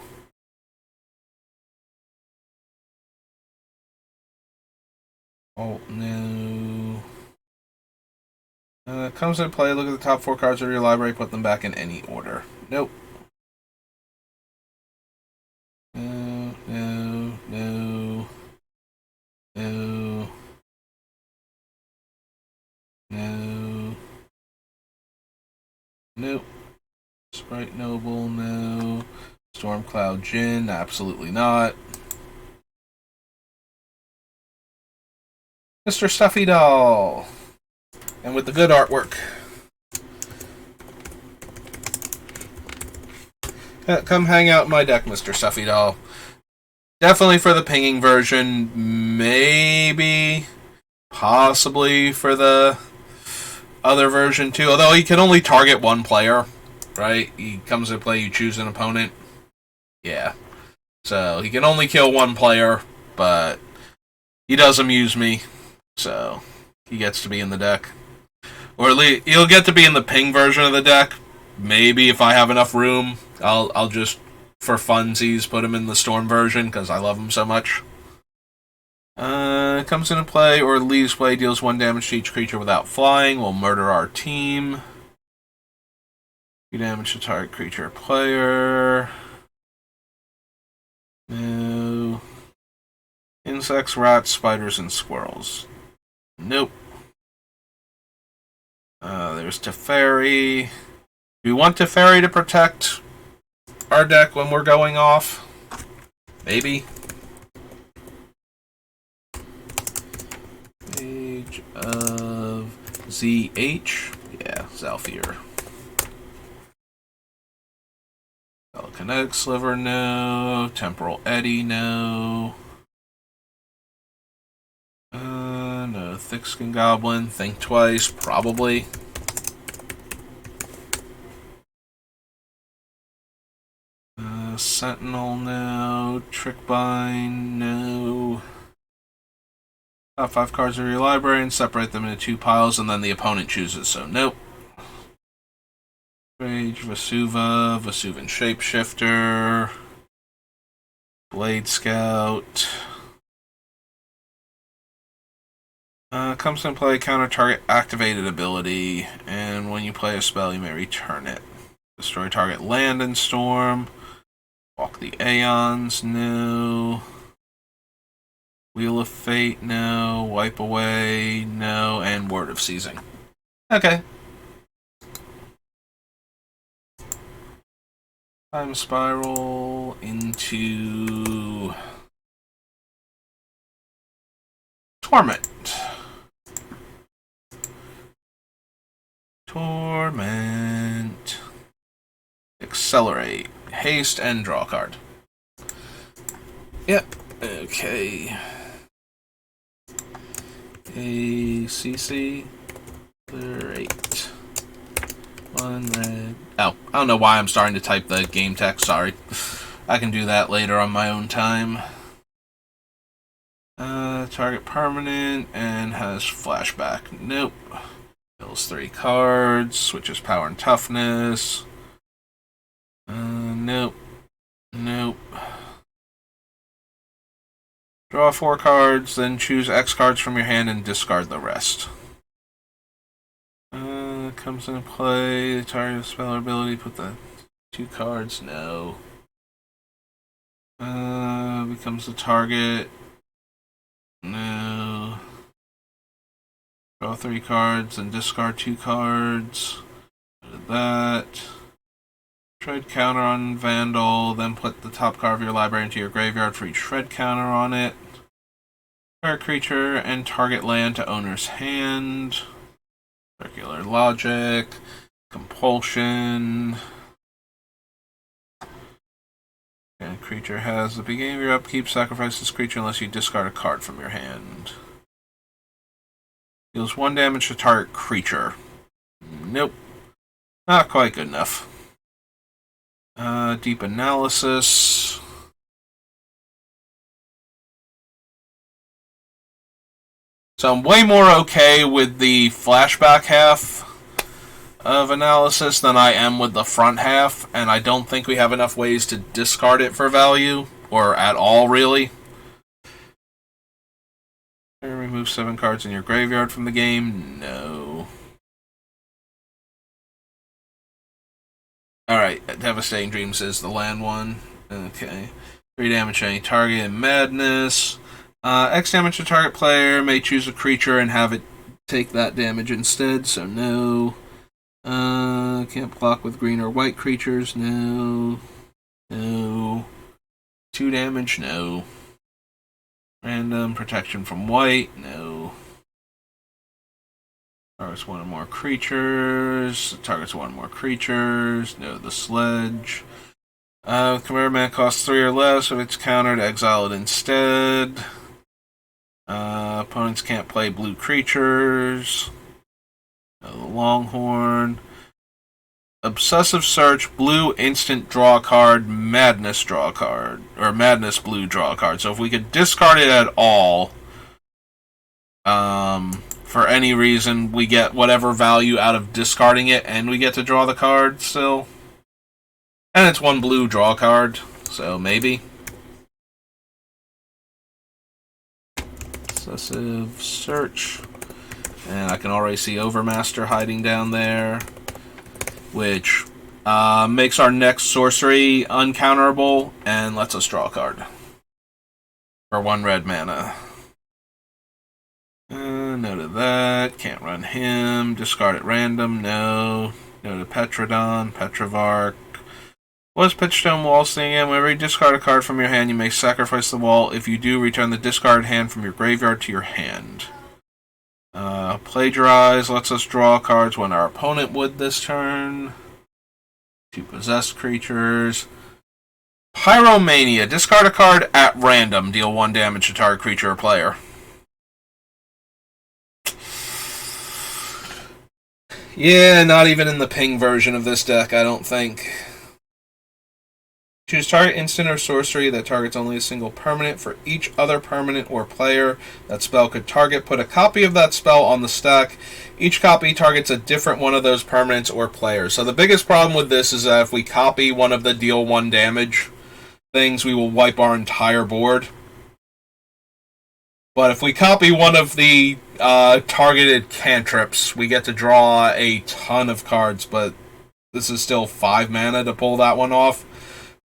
Oh, no. Comes into play, look at the top 4 cards of your library, put them back in any order. Nope. No, no, no. No. No. Nope. Sprite Noble, no. Stormcloud Djinn, absolutely not. Mr. Stuffy Doll. And with the good artwork. Come hang out in my deck, Mr. Stuffy Doll. Definitely for the pinging version. Maybe. Possibly for the other version too. Although he can only target 1 player. Right? He comes to play, you choose an opponent. Yeah. So he can only kill 1 player. But he does amuse me. So he gets to be in the deck. Or at least he'll get to be in the ping version of the deck. Maybe if I have enough room, I'll just, for funsies, put him in the Storm version, because I love him so much. Comes into play, or leaves play, deals 1 damage to each creature without flying, will murder our team. 2 damage to target creature player. No. Insects, rats, spiders, and squirrels. Nope. There's Teferi. Do we want Teferi to protect our deck when we're going off? Maybe. Age of ZH. Yeah, Zalfir. Telekinetic Sliver, no. Temporal Eddy, no. No. Thick-Skin Goblin, think twice, probably. Sentinel, no. Trickbind, no. Top 5 cards of your library and separate them into 2 piles, and then the opponent chooses, so nope. Rage, Vesuva, Vesuvan Shapeshifter, Blade Scout. Comes in play, counter target activated ability, and when you play a spell, you may return it. Destroy target land and storm. Walk the Aeons, no. Wheel of Fate, no. Wipe Away, no. And Word of Seizing. Okay. Time Spiral into Torment. Torment. Accelerate. Haste and draw a card. Yep. Okay. ACC. Clear 8. 1 red. Oh, I don't know why I'm starting to type the game text, sorry. I can do that later on my own time. Target permanent and has flashback. Nope. Kills 3 cards. Switches power and toughness. Nope. Nope. Draw 4 cards, then choose X cards from your hand and discard the rest. Comes into play. Target spell or ability. Put the 2 cards. No. Becomes the target. No. Draw 3 cards and discard 2 cards. Did that. Shred counter on Vandal, then put the top card of your library into your graveyard for each shred counter on it. Target creature and target land to owner's hand. Circular Logic. Compulsion. And creature has the beginning of your upkeep. Sacrifice this creature unless you discard a card from your hand. Deals 1 damage to target creature. Nope. Not quite good enough. Deep Analysis. So I'm way more okay with the flashback half of Analysis than I am with the front half, and I don't think we have enough ways to discard it for value, or at all, really. Remove 7 cards in your graveyard from the game? No. Alright, Devastating Dreams is the land one. Okay. 3 damage to any target in Madness. X damage to target player, may choose a creature and have it take that damage instead, so no. Can't block with green or white creatures, no. No. 2 damage, no. Random protection from white, no. Targets 1 or more creatures. Targets 1 or more creatures. No, the Sledge. Chimera mana costs 3 or less. If it's countered, exile it instead. Opponents can't play blue creatures. No, the Longhorn. Obsessive Search, blue instant draw card, Madness draw card. Or Madness blue draw card. So if we could discard it at all, for any reason, we get whatever value out of discarding it, and we get to draw the card still. And it's 1 blue draw card, so maybe. Obsessive Search. And I can already see Overmaster hiding down there, which makes our next sorcery uncounterable and lets us draw a card. For 1 red mana. No to to that. Can't run him. Discard at random. No. Go to Petrodon. Petrovark. What's Pitchstone Wall Sting again? Whenever you discard a card from your hand, you may sacrifice the wall. If you do, return the discarded hand from your graveyard to your hand. Plagiarize lets us draw cards when our opponent would this turn. 2 possessed creatures. Pyromania. Discard a card at random. Deal 1 damage to target creature or player. Yeah, not even in the ping version of this deck, I don't think. Choose target instant or sorcery that targets only a single permanent. For each other permanent or player that spell could target, put a copy of that spell on the stack. Each copy targets a different one of those permanents or players. So the biggest problem with this is that if we copy one of the deal 1 damage things, we will wipe our entire board. But if we copy one of the targeted cantrips, we get to draw a ton of cards, but this is still 5 mana to pull that one off,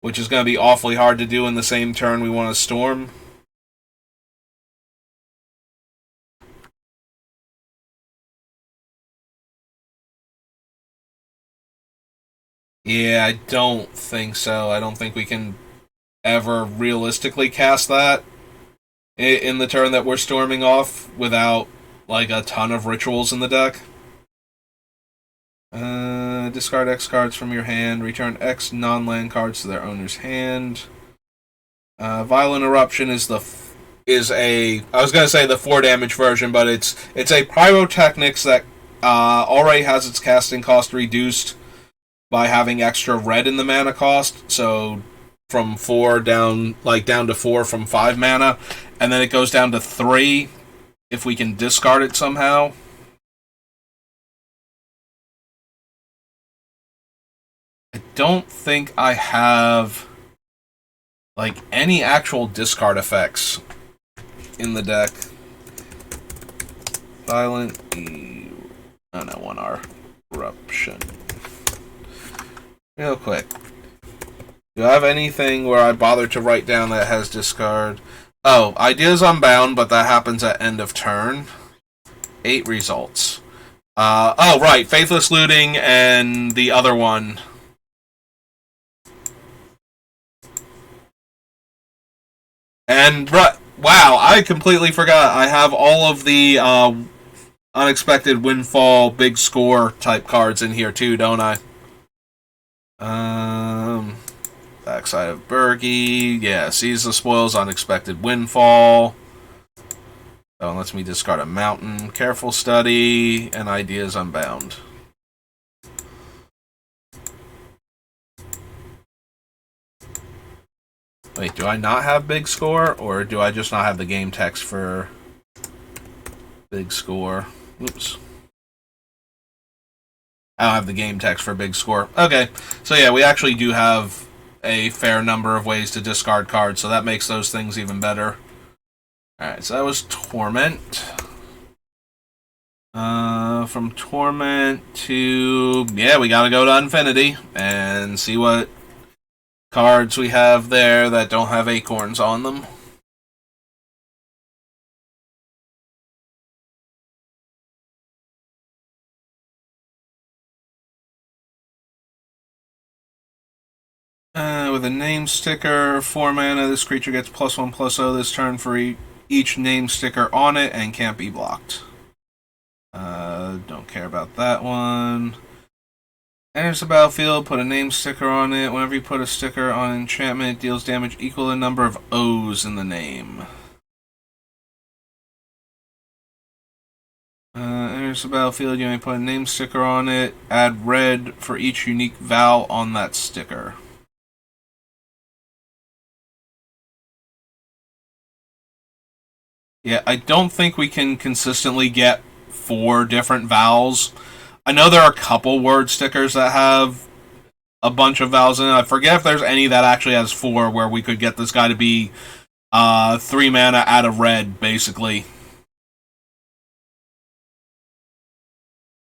which is going to be awfully hard to do in the same turn we want to storm. Yeah, I don't think so. I don't think we can ever realistically cast that in the turn that we're storming off without, like, a ton of rituals in the deck. Discard X cards from your hand. Return X non-land cards to their owner's hand. Violent Eruption is I was gonna say the 4 damage version, but it's a pyrotechnics that already has its casting cost reduced by having extra red in the mana cost. So from 4 down to 4 from 5 mana, and then it goes down to 3 if we can discard it somehow. I don't think I have any actual discard effects in the deck. Violent oh no, 1R Eruption. Real quick. Do I have anything where I bother to write down that has discard? Oh, Ideas Unbound, but that happens at end of turn. 8 results. Oh, right, Faithless Looting and the other one. And, wow, I completely forgot. I have all of the Unexpected Windfall, Big Score type cards in here too, don't I? Backside of Bergie. Yeah, Seize the Spoils, Unexpected Windfall. Oh, lets me discard a Mountain. Careful Study, and Ideas Unbound. Wait, do I not have Big Score, or do I just not have the game text for Big Score? Oops. I don't have the game text for Big Score. Okay, so yeah, we actually do have a fair number of ways to discard cards, so that makes those things even better. Alright, so that was Torment. From Torment to... yeah, we gotta go to Infinity and see what cards we have there that don't have acorns on them. With a name sticker, 4 mana, this creature gets +1/+0 this turn for each name sticker on it and can't be blocked. Don't care about that one. Enters the battlefield, put a name sticker on it. Whenever you put a sticker on enchantment, it deals damage equal to the number of O's in the name. Enters the battlefield, you may put a name sticker on it. Add red for each unique vowel on that sticker. Yeah, I don't think we can consistently get 4 different vowels. I know there are a couple word stickers that have a bunch of vowels in it. I forget if there's any that actually has 4 where we could get this guy to be 3 mana out of red, basically.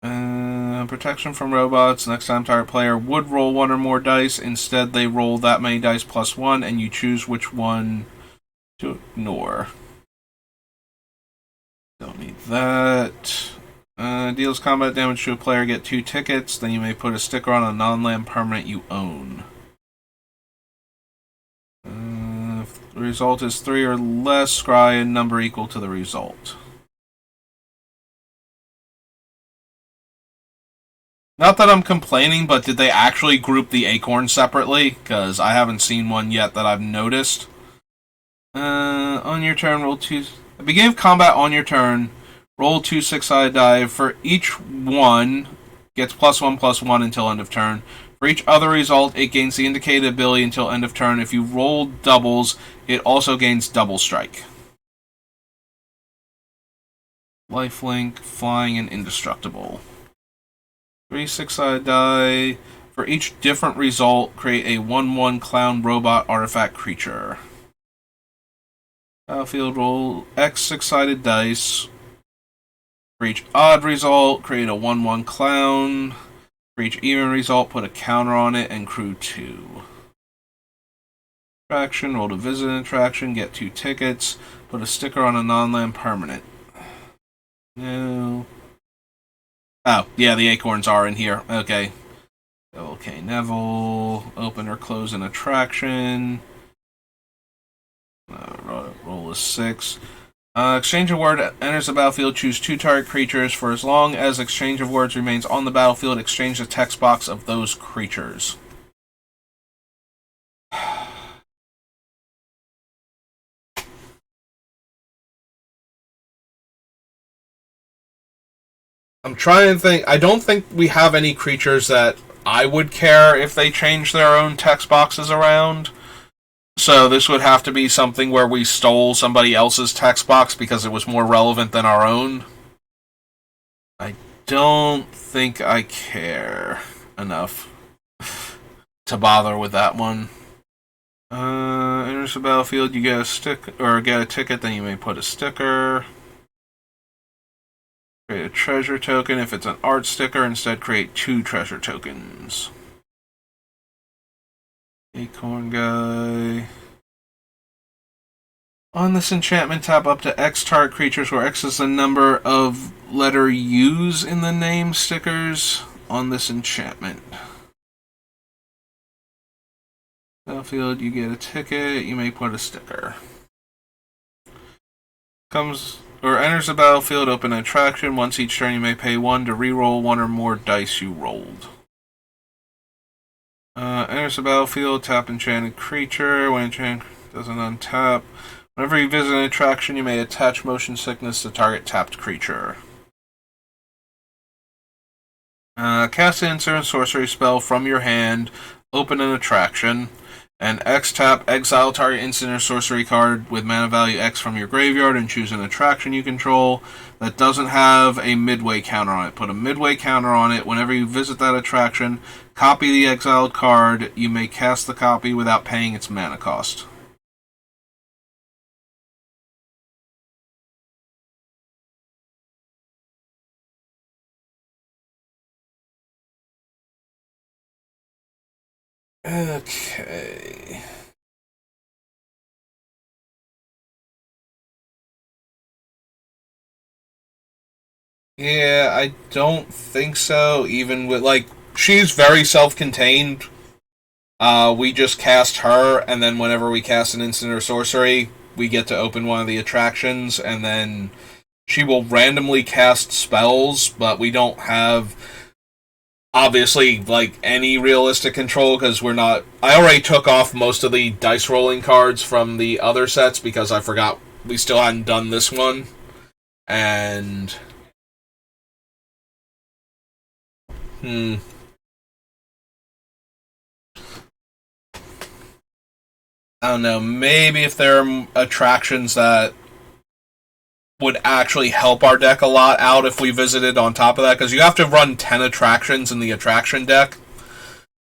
Protection from robots. Next time target player would roll 1 or more dice. Instead, they roll that many dice +1, and you choose which one to ignore. Don't need that. Deals combat damage to a player, get 2 tickets. Then you may put a sticker on a non-land permanent you own. If the result is 3 or less, scry a number equal to the result. Not that I'm complaining, but did they actually group the acorns separately? Because I haven't seen one yet that I've noticed. On your turn, roll 2. At the beginning of combat on your turn, roll 2 6-sided die. For each one, gets +1/+1 until end of turn. For each other result, it gains the indicated ability until end of turn. If you roll doubles, it also gains double strike. Lifelink, flying, and indestructible. 3 6-sided die. For each different result, create a 1/1 clown robot artifact creature. Battlefield, roll X 6-sided dice. For each odd result, create a 1/1 clown. For each even result, put a counter on it and crew 2. Attraction, roll to visit an attraction, get 2 tickets. Put a sticker on a non-land permanent. No. Oh, yeah, the acorns are in here. Okay. Okay, Neville. Open or close an attraction. Roll a 6. Exchange of word enters the battlefield. Choose 2 target creatures. For as long as exchange of words remains on the battlefield, exchange the text box of those creatures. I'm trying to think. I don't think we have any creatures that I would care if they change their own text boxes around. So this would have to be something where we stole somebody else's text box because it was more relevant than our own. I don't think I care enough to bother with that one. Enters the battlefield, you get a get a ticket, then you may put a sticker. Create a treasure token. If it's an art sticker, instead create 2 treasure tokens. Acorn guy. On this enchantment, tap up to X target creatures, where X is the number of letter U's in the name stickers on this enchantment. Battlefield, you get a ticket, you may put a sticker. Enters the battlefield, open an attraction. Once each turn, you may pay 1 to reroll 1 or more dice you rolled. Enters the battlefield, tap enchanted creature. When enchanted doesn't untap. Whenever you visit an attraction, you may attach motion sickness to target tapped creature. Cast an instant sorcery spell from your hand. Open an attraction. And X tap, exile target instant or sorcery card with mana value X from your graveyard and choose an attraction you control that doesn't have a midway counter on it. Put a midway counter on it. Whenever you visit that attraction, copy the exiled card. You may cast the copy without paying its mana cost. Okay. Yeah, I don't think so. Even with, like, she's very self-contained. We just cast her, and then whenever we cast an instant or sorcery, we get to open one of the attractions, and then she will randomly cast spells, but we don't have, obviously, like, any realistic control, because we're not... I already took off most of the dice rolling cards from the other sets, because I forgot we still hadn't done this one. And... I don't know, maybe if there are attractions that would actually help our deck a lot out if we visited on top of that, because you have to run 10 attractions in the attraction deck.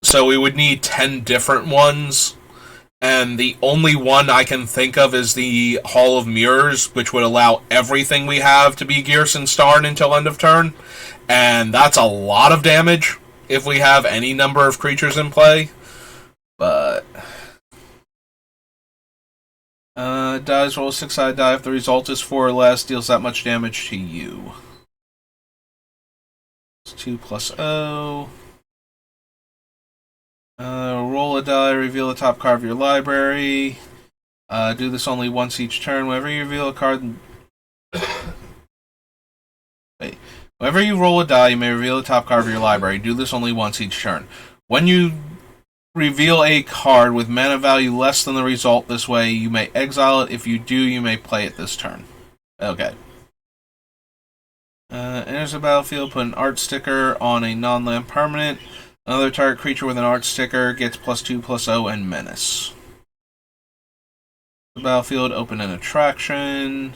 So we would need 10 different ones, and the only one I can think of is the Hall of Mirrors, which would allow everything we have to be Ghyrson Starn until end of turn, and that's a lot of damage if we have any number of creatures in play. But Dies roll a 6-sided die. If the result is 4 or less, deals that much damage to you. It's 2 plus O. Roll a die, reveal the top card of your library. Do this only once each turn. Whenever you reveal a card... Wait. Whenever you roll a die, you may reveal the top card of your library. Do this only once each turn. When you reveal a card with mana value less than the result this way, you may exile it. If you do, you may play it this turn. Okay. Enters the battlefield, put an art sticker on a non-land permanent. Another target creature with an art sticker gets +2 + 0 and menace. The battlefield, open an attraction.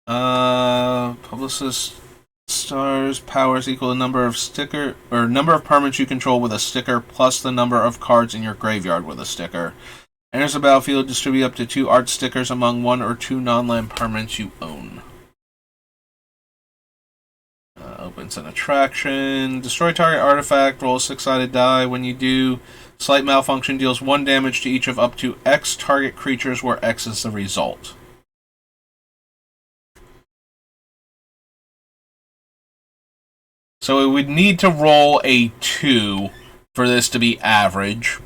Publicist stars powers equal the number of permanents you control with a sticker plus the number of cards in your graveyard with a sticker. Enters the battlefield, distribute up to 2 art stickers among 1 or 2 non-land permanents you own. Opens an attraction. Destroy target artifact. Roll a 6-sided die. When you do, slight malfunction deals 1 damage to each of up to X target creatures, where X is the result. So it would need to roll a 2 for this to be average.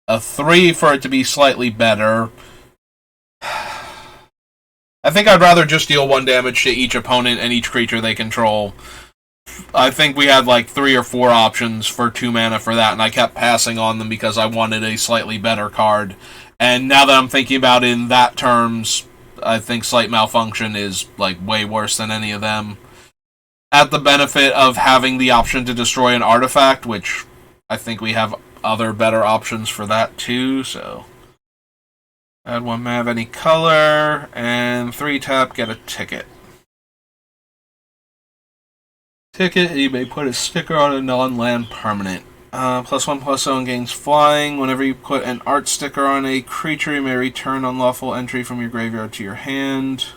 A 3 for it to be slightly better. I think I'd rather just deal 1 damage to each opponent and each creature they control. I think we had like 3 or 4 options for 2 mana for that, and I kept passing on them because I wanted a slightly better card. And now that I'm thinking about it in that terms, I think Slight Malfunction is like way worse than any of them. At the benefit of having the option to destroy an artifact, which I think we have other better options for that too, so... Add 1 mana of any color, and 3 tap, get a ticket. Ticket, you may put a sticker on a non-land permanent. +1/+0 and gains flying. Whenever you put an art sticker on a creature, you may return unlawful entry from your graveyard to your hand.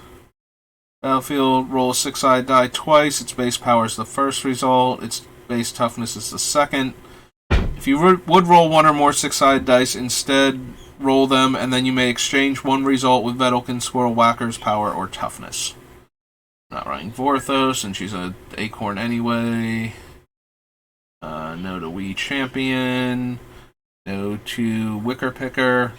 Battlefield, roll a 6-sided die twice. Its base power is the first result. Its base toughness is the second. If you would roll 1 or more 6-sided dice, instead roll them, and then you may exchange 1 result with Vedalken Squirrel Whacker's power or toughness. Not running Vorthos, and she's an acorn anyway. No to Wii Champion. No to Wicker Picker.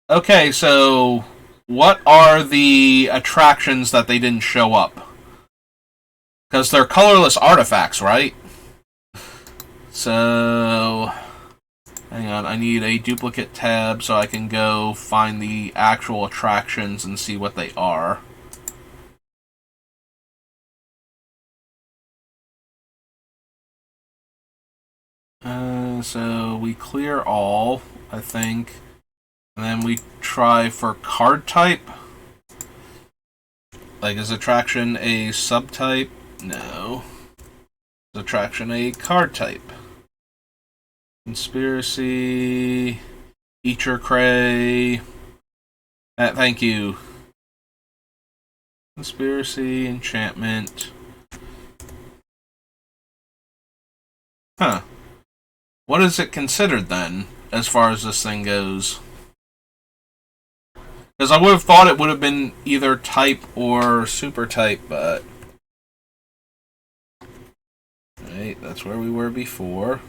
Okay, so what are the attractions that they didn't show up? Because they're colorless artifacts, right? So... Hang on, I need a duplicate tab so I can go find the actual attractions and see what they are. So we clear all, I think. And then we try for card type. Like, is attraction a subtype? No. Is attraction a card type? Conspiracy, Eater Cray. Thank you. Conspiracy, enchantment. Huh. What is it considered then, as far as this thing goes? Because I would have thought it would have been either type or super type, but... Right, that's where we were before.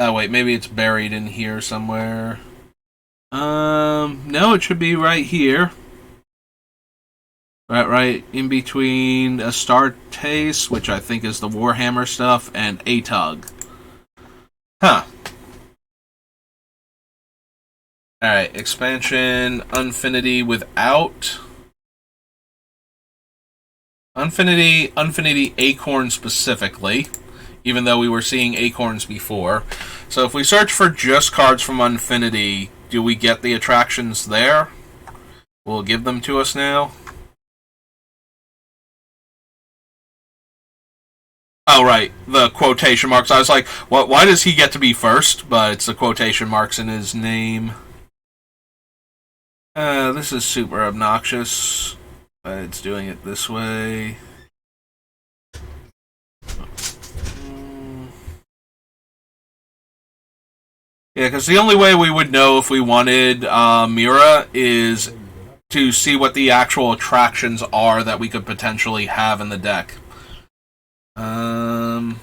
Oh wait, maybe it's buried in here somewhere. No, it should be right here. Right in between Astartes, which I think is the Warhammer stuff, and Atog. Huh. Alright, expansion, Unfinity without... Unfinity Acorn specifically, even though we were seeing Acorns before. So if we search for just cards from Unfinity, do we get the attractions there? Will it give them to us now? Oh, right, the quotation marks. I was like, what? Why does he get to be first? But it's the quotation marks in his name. This is super obnoxious. But it's doing it this way. Yeah, because the only way we would know if we wanted Mira is to see what the actual attractions are that we could potentially have in the deck. And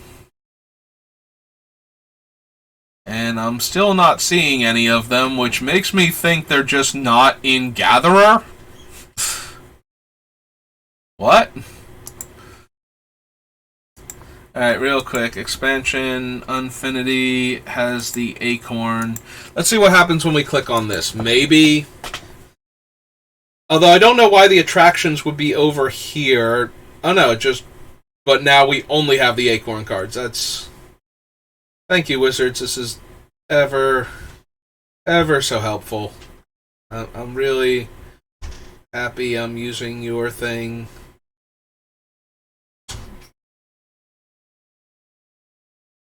I'm still not seeing any of them, which makes me think they're just not in Gatherer. What? Alright, real quick. Expansion, Unfinity has the Acorn. Let's see what happens when we click on this. Maybe. Although I don't know why the attractions would be over here. Oh no, just. But now we only have the Acorn cards. That's. Thank you, Wizards. This is ever so helpful. I'm really happy I'm using your thing.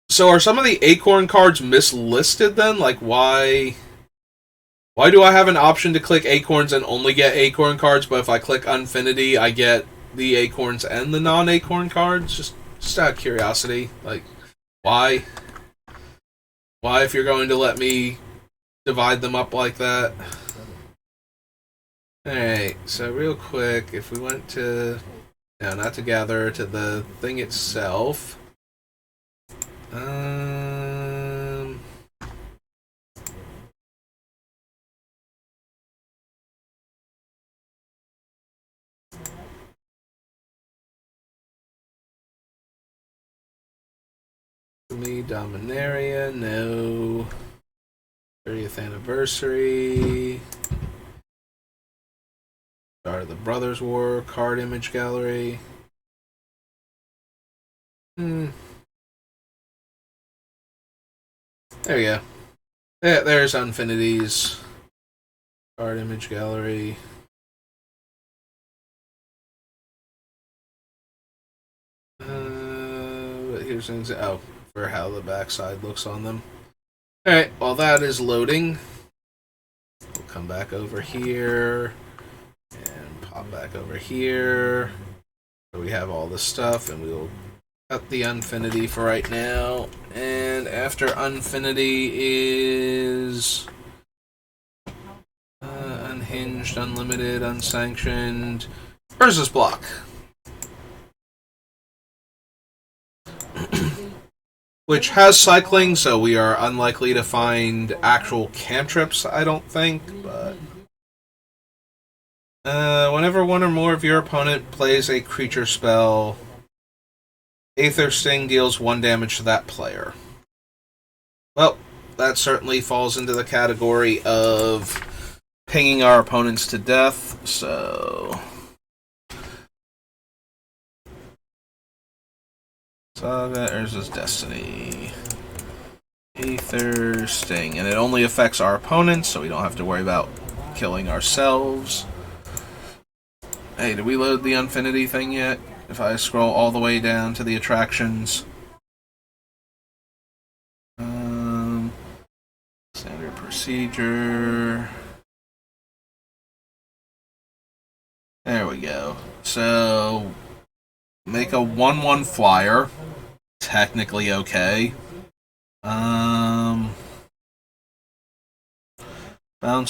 So are some of the Acorn cards mislisted then? Like, why do I have an option to click Acorns and only get Acorn cards, but if I click Unfinity, I get the Acorns and the non-Acorn cards? Just out of curiosity. Like, why? Why, if you're going to let me divide them up like that? Alright, so real quick, if we went to... No, not to gather, to the thing itself. Me, Dominaria, no. 30th anniversary. Start of the Brothers War, card image gallery. There we go. Yeah, there's Unfinity's card image gallery. Here's things. Oh, for how the backside looks on them. Alright, while that is loading, we'll come back over here and pop back over here. So we have all this stuff, and we'll cut the Unfinity for right now. And after Unfinity is Unhinged, Unlimited, Unsanctioned, Urza's Block. Which has cycling, so we are unlikely to find actual cantrips, I don't think, but... whenever one or more of your opponent plays a creature spell, Aether Sting deals 1 damage to that player. Well, that certainly falls into the category of pinging our opponents to death, so... Saga, Urza's Destiny. Aether Sting. And it only affects our opponents, so we don't have to worry about killing ourselves. Hey, did we load the Unfinity thing yet? If I scroll all the way down to the attractions. Standard procedure. There we go. So... Make a 1/1 flyer. Technically okay. Bounce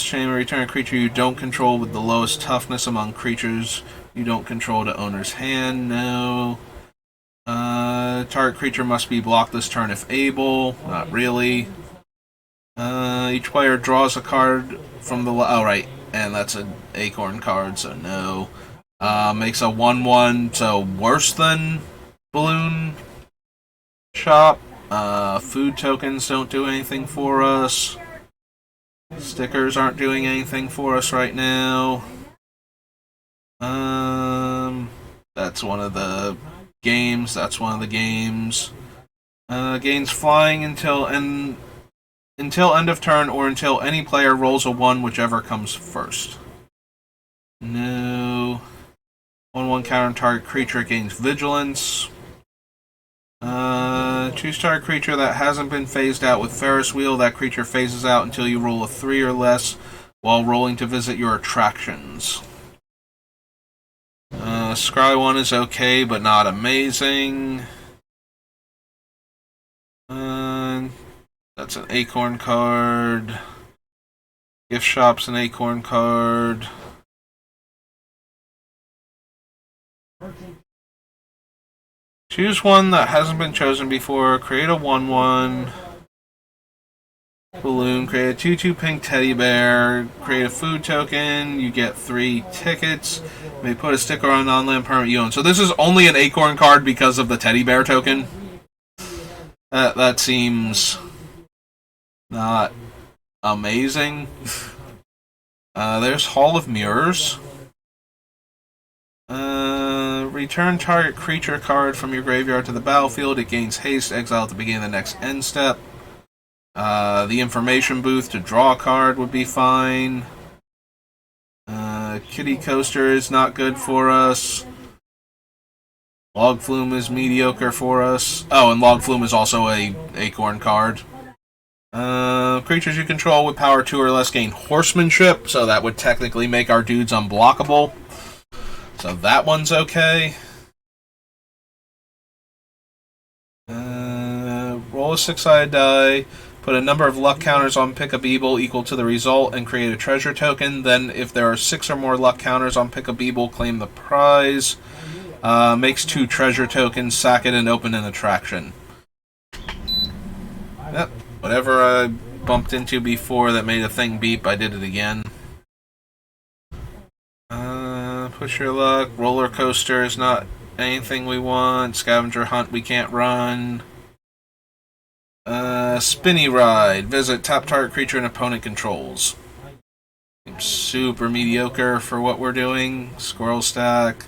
Chamber. Return a creature you don't control with the lowest toughness among creatures you don't control to owner's hand. No. Target creature must be blocked this turn if able. Not really. Each player draws a card from the... Oh, right. And that's an Acorn card, so no. Makes a 1/1, so worse than Balloon Shop. Food tokens don't do anything for us. Stickers aren't doing anything for us right now. That's one of the games. Gains flying until end of turn or until any player rolls a 1, whichever comes first. No. 1/1 counter target creature gains vigilance. Choose target creature that hasn't been phased out with Ferris Wheel. That creature phases out until you roll a 3 or less while rolling to visit your attractions. Scry 1 is okay, but not amazing. That's an acorn card. Gift shop's an acorn card. Choose one that hasn't been chosen before. Create a 1/1 balloon. Create a 2/2 pink teddy bear. Create a food token. You get 3 tickets. You may put a sticker on a non-land permanent you own. So this is only an acorn card because of the teddy bear token. That seems not amazing. There's Hall of Mirrors. Return target creature card from your graveyard to the battlefield. It gains haste. Exile at the beginning of the next end step. The information booth to draw a card would be fine. Kitty Coaster is not good for us. Log Flume is mediocre for us. Oh, and Log Flume is also a acorn card. Creatures you control with power 2 or less gain horsemanship, so that would technically make our dudes unblockable. So that one's okay. Roll a 6-sided die. Put a number of luck counters on Pick a Beeble equal to the result and create a treasure token. Then, if there are 6 or more luck counters on Pick a Beeble, claim the prize. Makes 2 treasure tokens, sack it, and open an attraction. Yep. Whatever I bumped into before that made a thing beep, I did it again. Push your luck. Roller coaster is not anything we want. Scavenger hunt we can't run. Spinny ride. Visit top target creature and opponent controls. Super mediocre for what we're doing. Squirrel stack.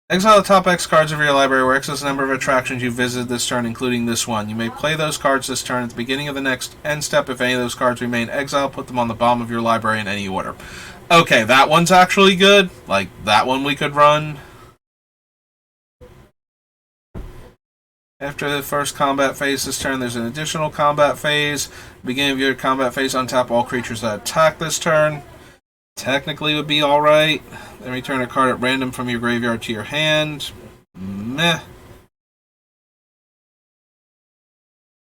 Exile the top X cards of your library where X is the number of attractions you visited this turn, including this one. You may play those cards this turn at the beginning of the next end step. If any of those cards remain exiled, put them on the bottom of your library in any order. Okay, that one's actually good. Like, that one we could run. After the first combat phase this turn, there's an additional combat phase. Beginning of your combat phase, untap all creatures that attack this turn. Technically would be alright. Then return a card at random from your graveyard to your hand. Meh.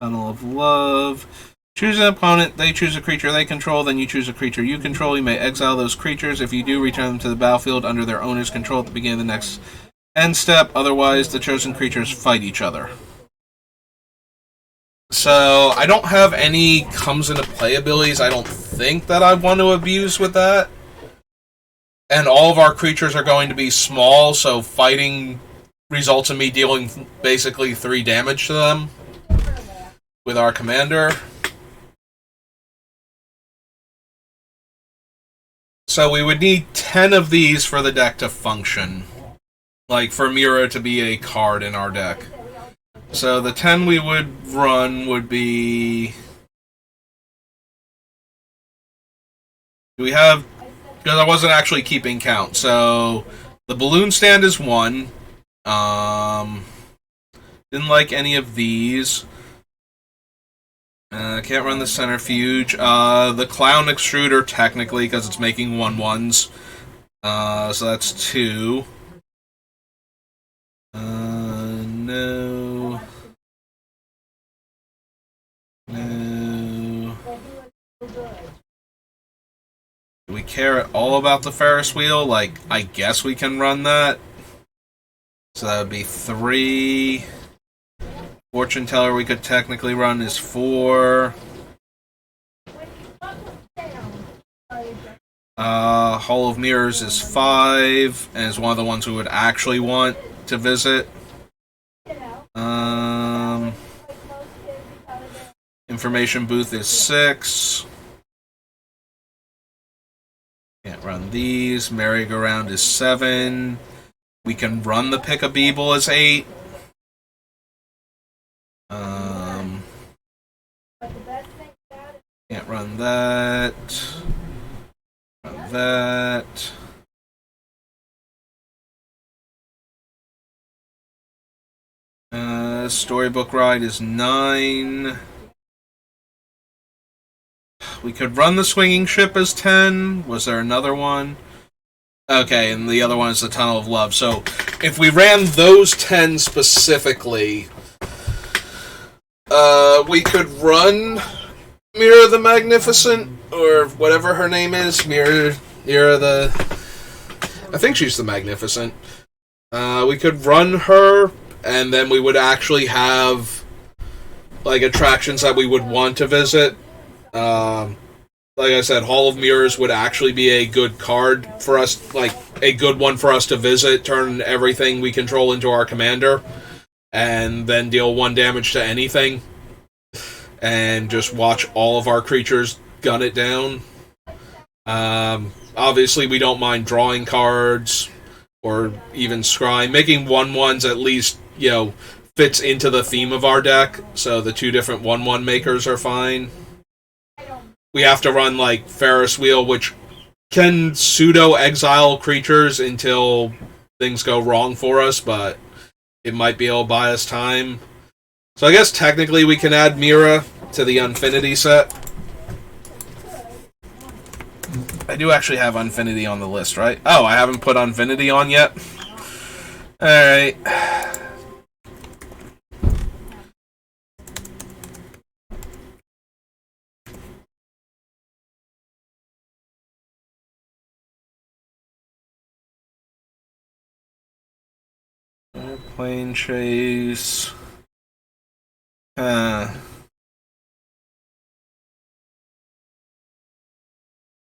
Tunnel of Love. Choose an opponent, they choose a creature they control, then you choose a creature you control. You may exile those creatures. If you do, return them to the battlefield under their owner's control at the beginning of the next end step. Otherwise, the chosen creatures fight each other. So, I don't have any comes into play abilities I don't think that I want to abuse with that. And all of our creatures are going to be small, so fighting results in me dealing basically 3 damage to them with our commander. So we would need 10 of these for the deck to function. Like, for Mira to be a card in our deck. So the 10 we would run would be... Do we have... Because I wasn't actually keeping count. So, the balloon stand is 1. Didn't like any of these. Can't run the centrifuge. The clown extruder, technically, because it's making 1/1s. So that's 2. No. No. Do we care at all about the Ferris wheel? Like, I guess we can run that. So that would be 3. Fortune teller we could technically run is 4. Hall of Mirrors is 5, and is one of the ones we would actually want to visit. Information booth is 6. Can't run these. Merry-go-round is 7. We can run the Pick a Beeble as 8. Can't run that. Run that. Storybook Ride is 9. We could run the Swinging Ship as 10. Was there another one? Okay, and the other one is the Tunnel of Love. So, if we ran those 10 specifically, We could run Mira the Magnificent, or whatever her name is. Mira the... I think she's the Magnificent. We could run her, and then we would actually have, like, attractions that we would want to visit. Like I said, Hall of Mirrors would actually be a good card for us, like, a good one for us to visit, turn everything we control into our commander, and then deal 1 damage to anything, and just watch all of our creatures gun it down. Obviously, we don't mind drawing cards, or even scrying. Making 1/1s at least, fits into the theme of our deck, so the 2 different 1/1 makers are fine. We have to run, like, Ferris Wheel, which can pseudo-exile creatures until things go wrong for us, but it might be able to buy us time. So I guess technically we can add Mira to the Unfinity set. I do actually have Unfinity on the list, right? Oh, I haven't put Unfinity on yet? Alright. Plane chase. I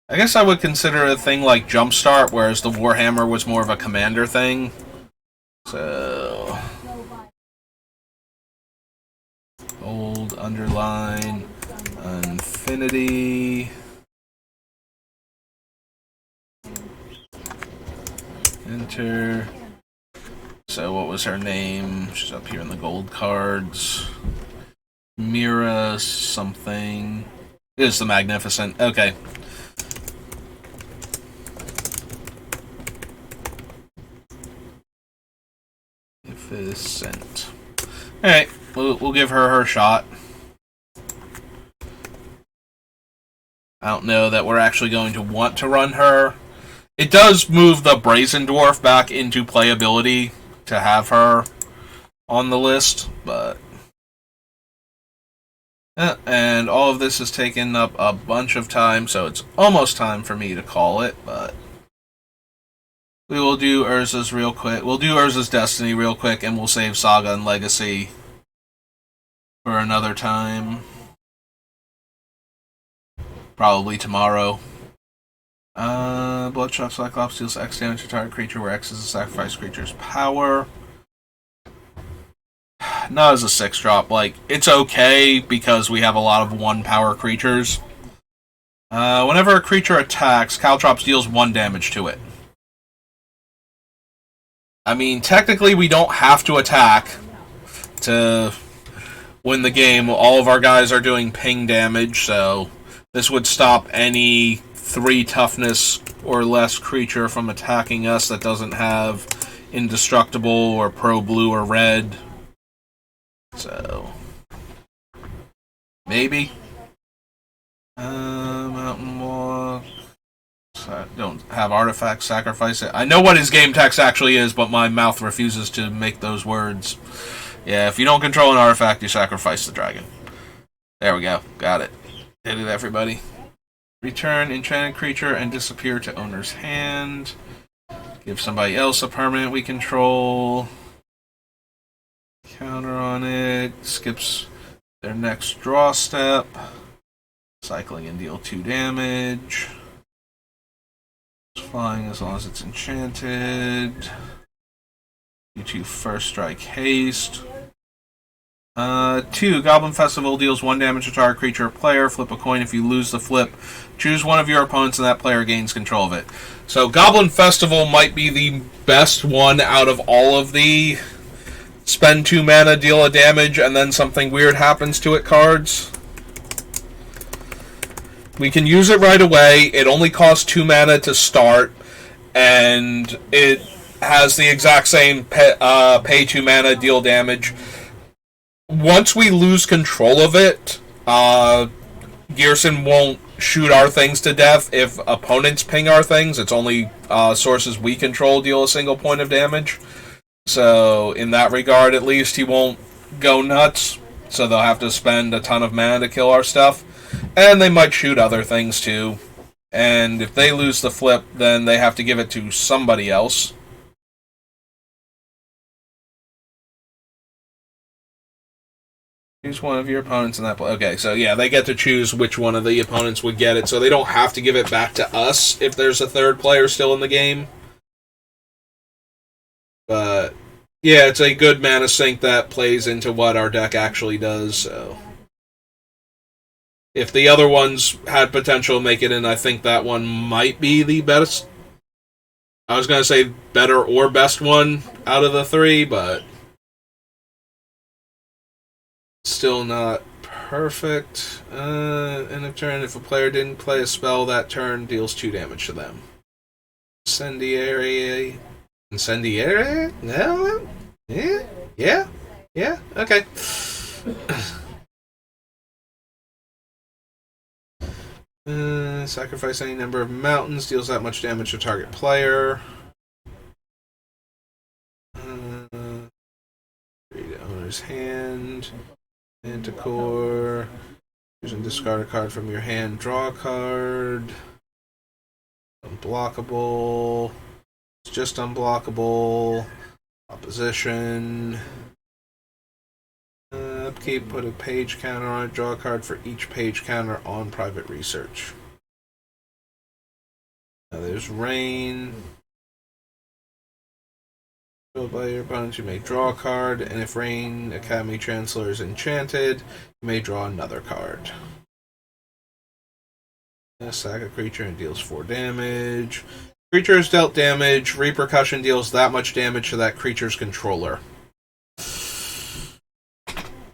guess I would consider a thing like Jumpstart, whereas the Warhammer was more of a commander thing. So... Bold, underline, Infinity. Enter. So what was her name? She's up here in the gold cards. Mira something. It is the Magnificent. Okay. Magnificent. Alright, we'll give her shot. I don't know that we're actually going to want to run her. It does move the Brazen Dwarf back into playability to have her on the list, but... and all of this has taken up a bunch of time, so it's almost time for me to call it, but... We will do Urza's real quick. We'll do Urza's Destiny real quick, and we'll save Saga and Legacy for another time. Probably tomorrow. Bloodshot Cyclops deals X damage to target creature, where X is a sacrifice creature's power. Not as a 6-drop. Like, it's okay because we have a lot of 1-power creatures. Whenever a creature attacks, Caltrops deals 1 damage to it. I mean, technically we don't have to attack to win the game. All of our guys are doing ping damage, so this would stop any 3 toughness or less creature from attacking us that doesn't have indestructible or pro blue or red. So maybe. Mountain Walk. Don't have artifacts, sacrifice it. I know what his game text actually is, but my mouth refuses to make those words. Yeah, if you don't control an artifact, you sacrifice the dragon. There we go. Got it. Did it, everybody. Return enchanted creature and disappear to owner's hand. Give somebody else a permanent we control. Counter on it. Skips their next draw step. Cycling and deal 2 damage. It's flying as long as it's enchanted. You 2 first strike haste. 2, Goblin Festival deals 1 damage to target creature or player. Flip a coin. If you lose the flip, choose one of your opponents and that player gains control of it. So Goblin Festival might be the best one out of all of the spend 2 mana, deal a damage, and then something weird happens to it cards. We can use it right away. It only costs 2 mana to start, and it has the exact same pay 2 mana, deal damage. Once we lose control of it, Ghyrson won't shoot our things to death if opponents ping our things. It's only sources we control deal a single point of damage. So, in that regard, at least, he won't go nuts. so they'll have to spend a ton of mana to kill our stuff, and they might shoot other things too. And if they lose the flip, then they have to give it to somebody else. Choose one of your opponents in that play. Okay, so yeah, they get to choose which one of the opponents would get it, so they don't have to give it back to us if there's a third player still in the game. But yeah, it's a good mana sink that plays into what our deck actually does, so. If the other ones had potential to make it in, I think that one might be the best. I was going to say better or best one out of the three, but still not perfect. End of turn, if a player didn't play a spell that turn, deals 2 damage to them. Incendiary. No? Yeah? Okay. Sacrifice any number of mountains, deals that much damage to target player. Read owner's hand. Manticore. Use and discard a card from your hand, draw a card. Unblockable. It's just unblockable. Opposition. Upkeep, put a page counter on it, draw a card for each page counter on private research. Now there's Rain. By your opponent, you may draw a card, and if Rain Academy Chancellor is enchanted, you may draw another card. Sack a creature and deals 4 damage. Creature is dealt damage. Repercussion deals that much damage to that creature's controller.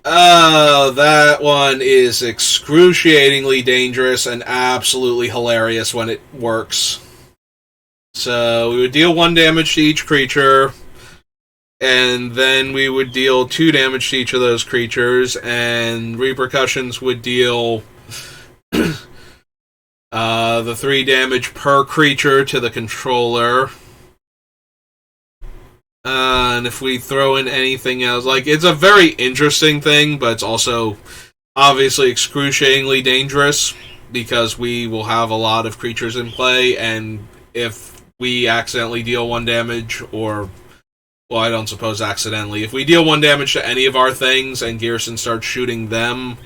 Oh, that one is excruciatingly dangerous and absolutely hilarious when it works. So we would deal 1 damage to each creature, and then we would deal 2 damage to each of those creatures, and repercussions would deal the 3 damage per creature to the controller. And if we throw in anything else, like, it's a very interesting thing, but it's also obviously excruciatingly dangerous because we will have a lot of creatures in play, and if we accidentally deal 1 damage, or, well, I don't suppose accidentally, if we deal 1 damage to any of our things and Ghyrson starts shooting them,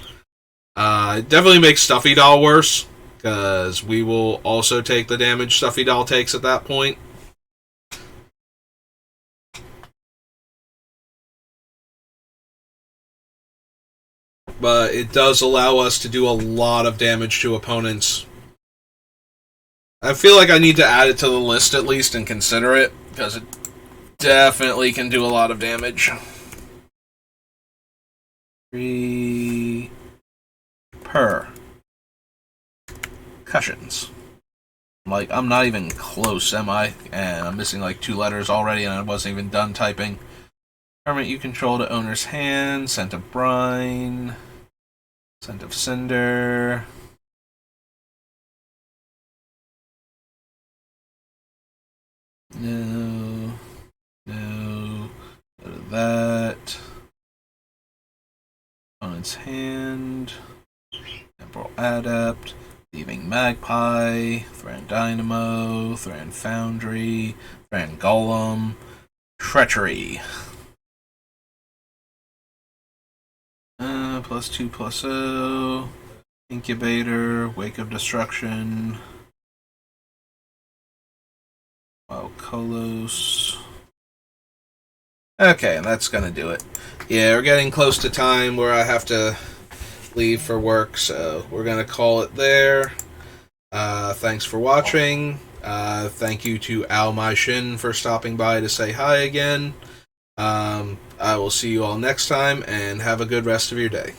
it definitely makes Stuffy Doll worse, because we will also take the damage Stuffy Doll takes at that point. But it does allow us to do a lot of damage to opponents. I feel like I need to add it to the list at least and consider it, because it definitely can do a lot of damage. 3 per cushions. Like, I'm not even close, am I? And I'm missing like 2 letters already, and I wasn't even done typing. Permanent you control to owner's hand. Scent of Brine. Scent of Cinder. No. Go to that. Opponent's hand. Temporal Adept. Thieving Magpie. Thran Dynamo. Thran Foundry. Thran Golem. Treachery. +2/+0. Incubator. Wake of Destruction. Wild Kolos. Okay, that's gonna do it. Yeah, we're getting close to time where I have to leave for work, so we're gonna call it there. Thanks for watching. Thank you to Al My Shin for stopping by to say hi again. I will see you all next time, and have a good rest of your day.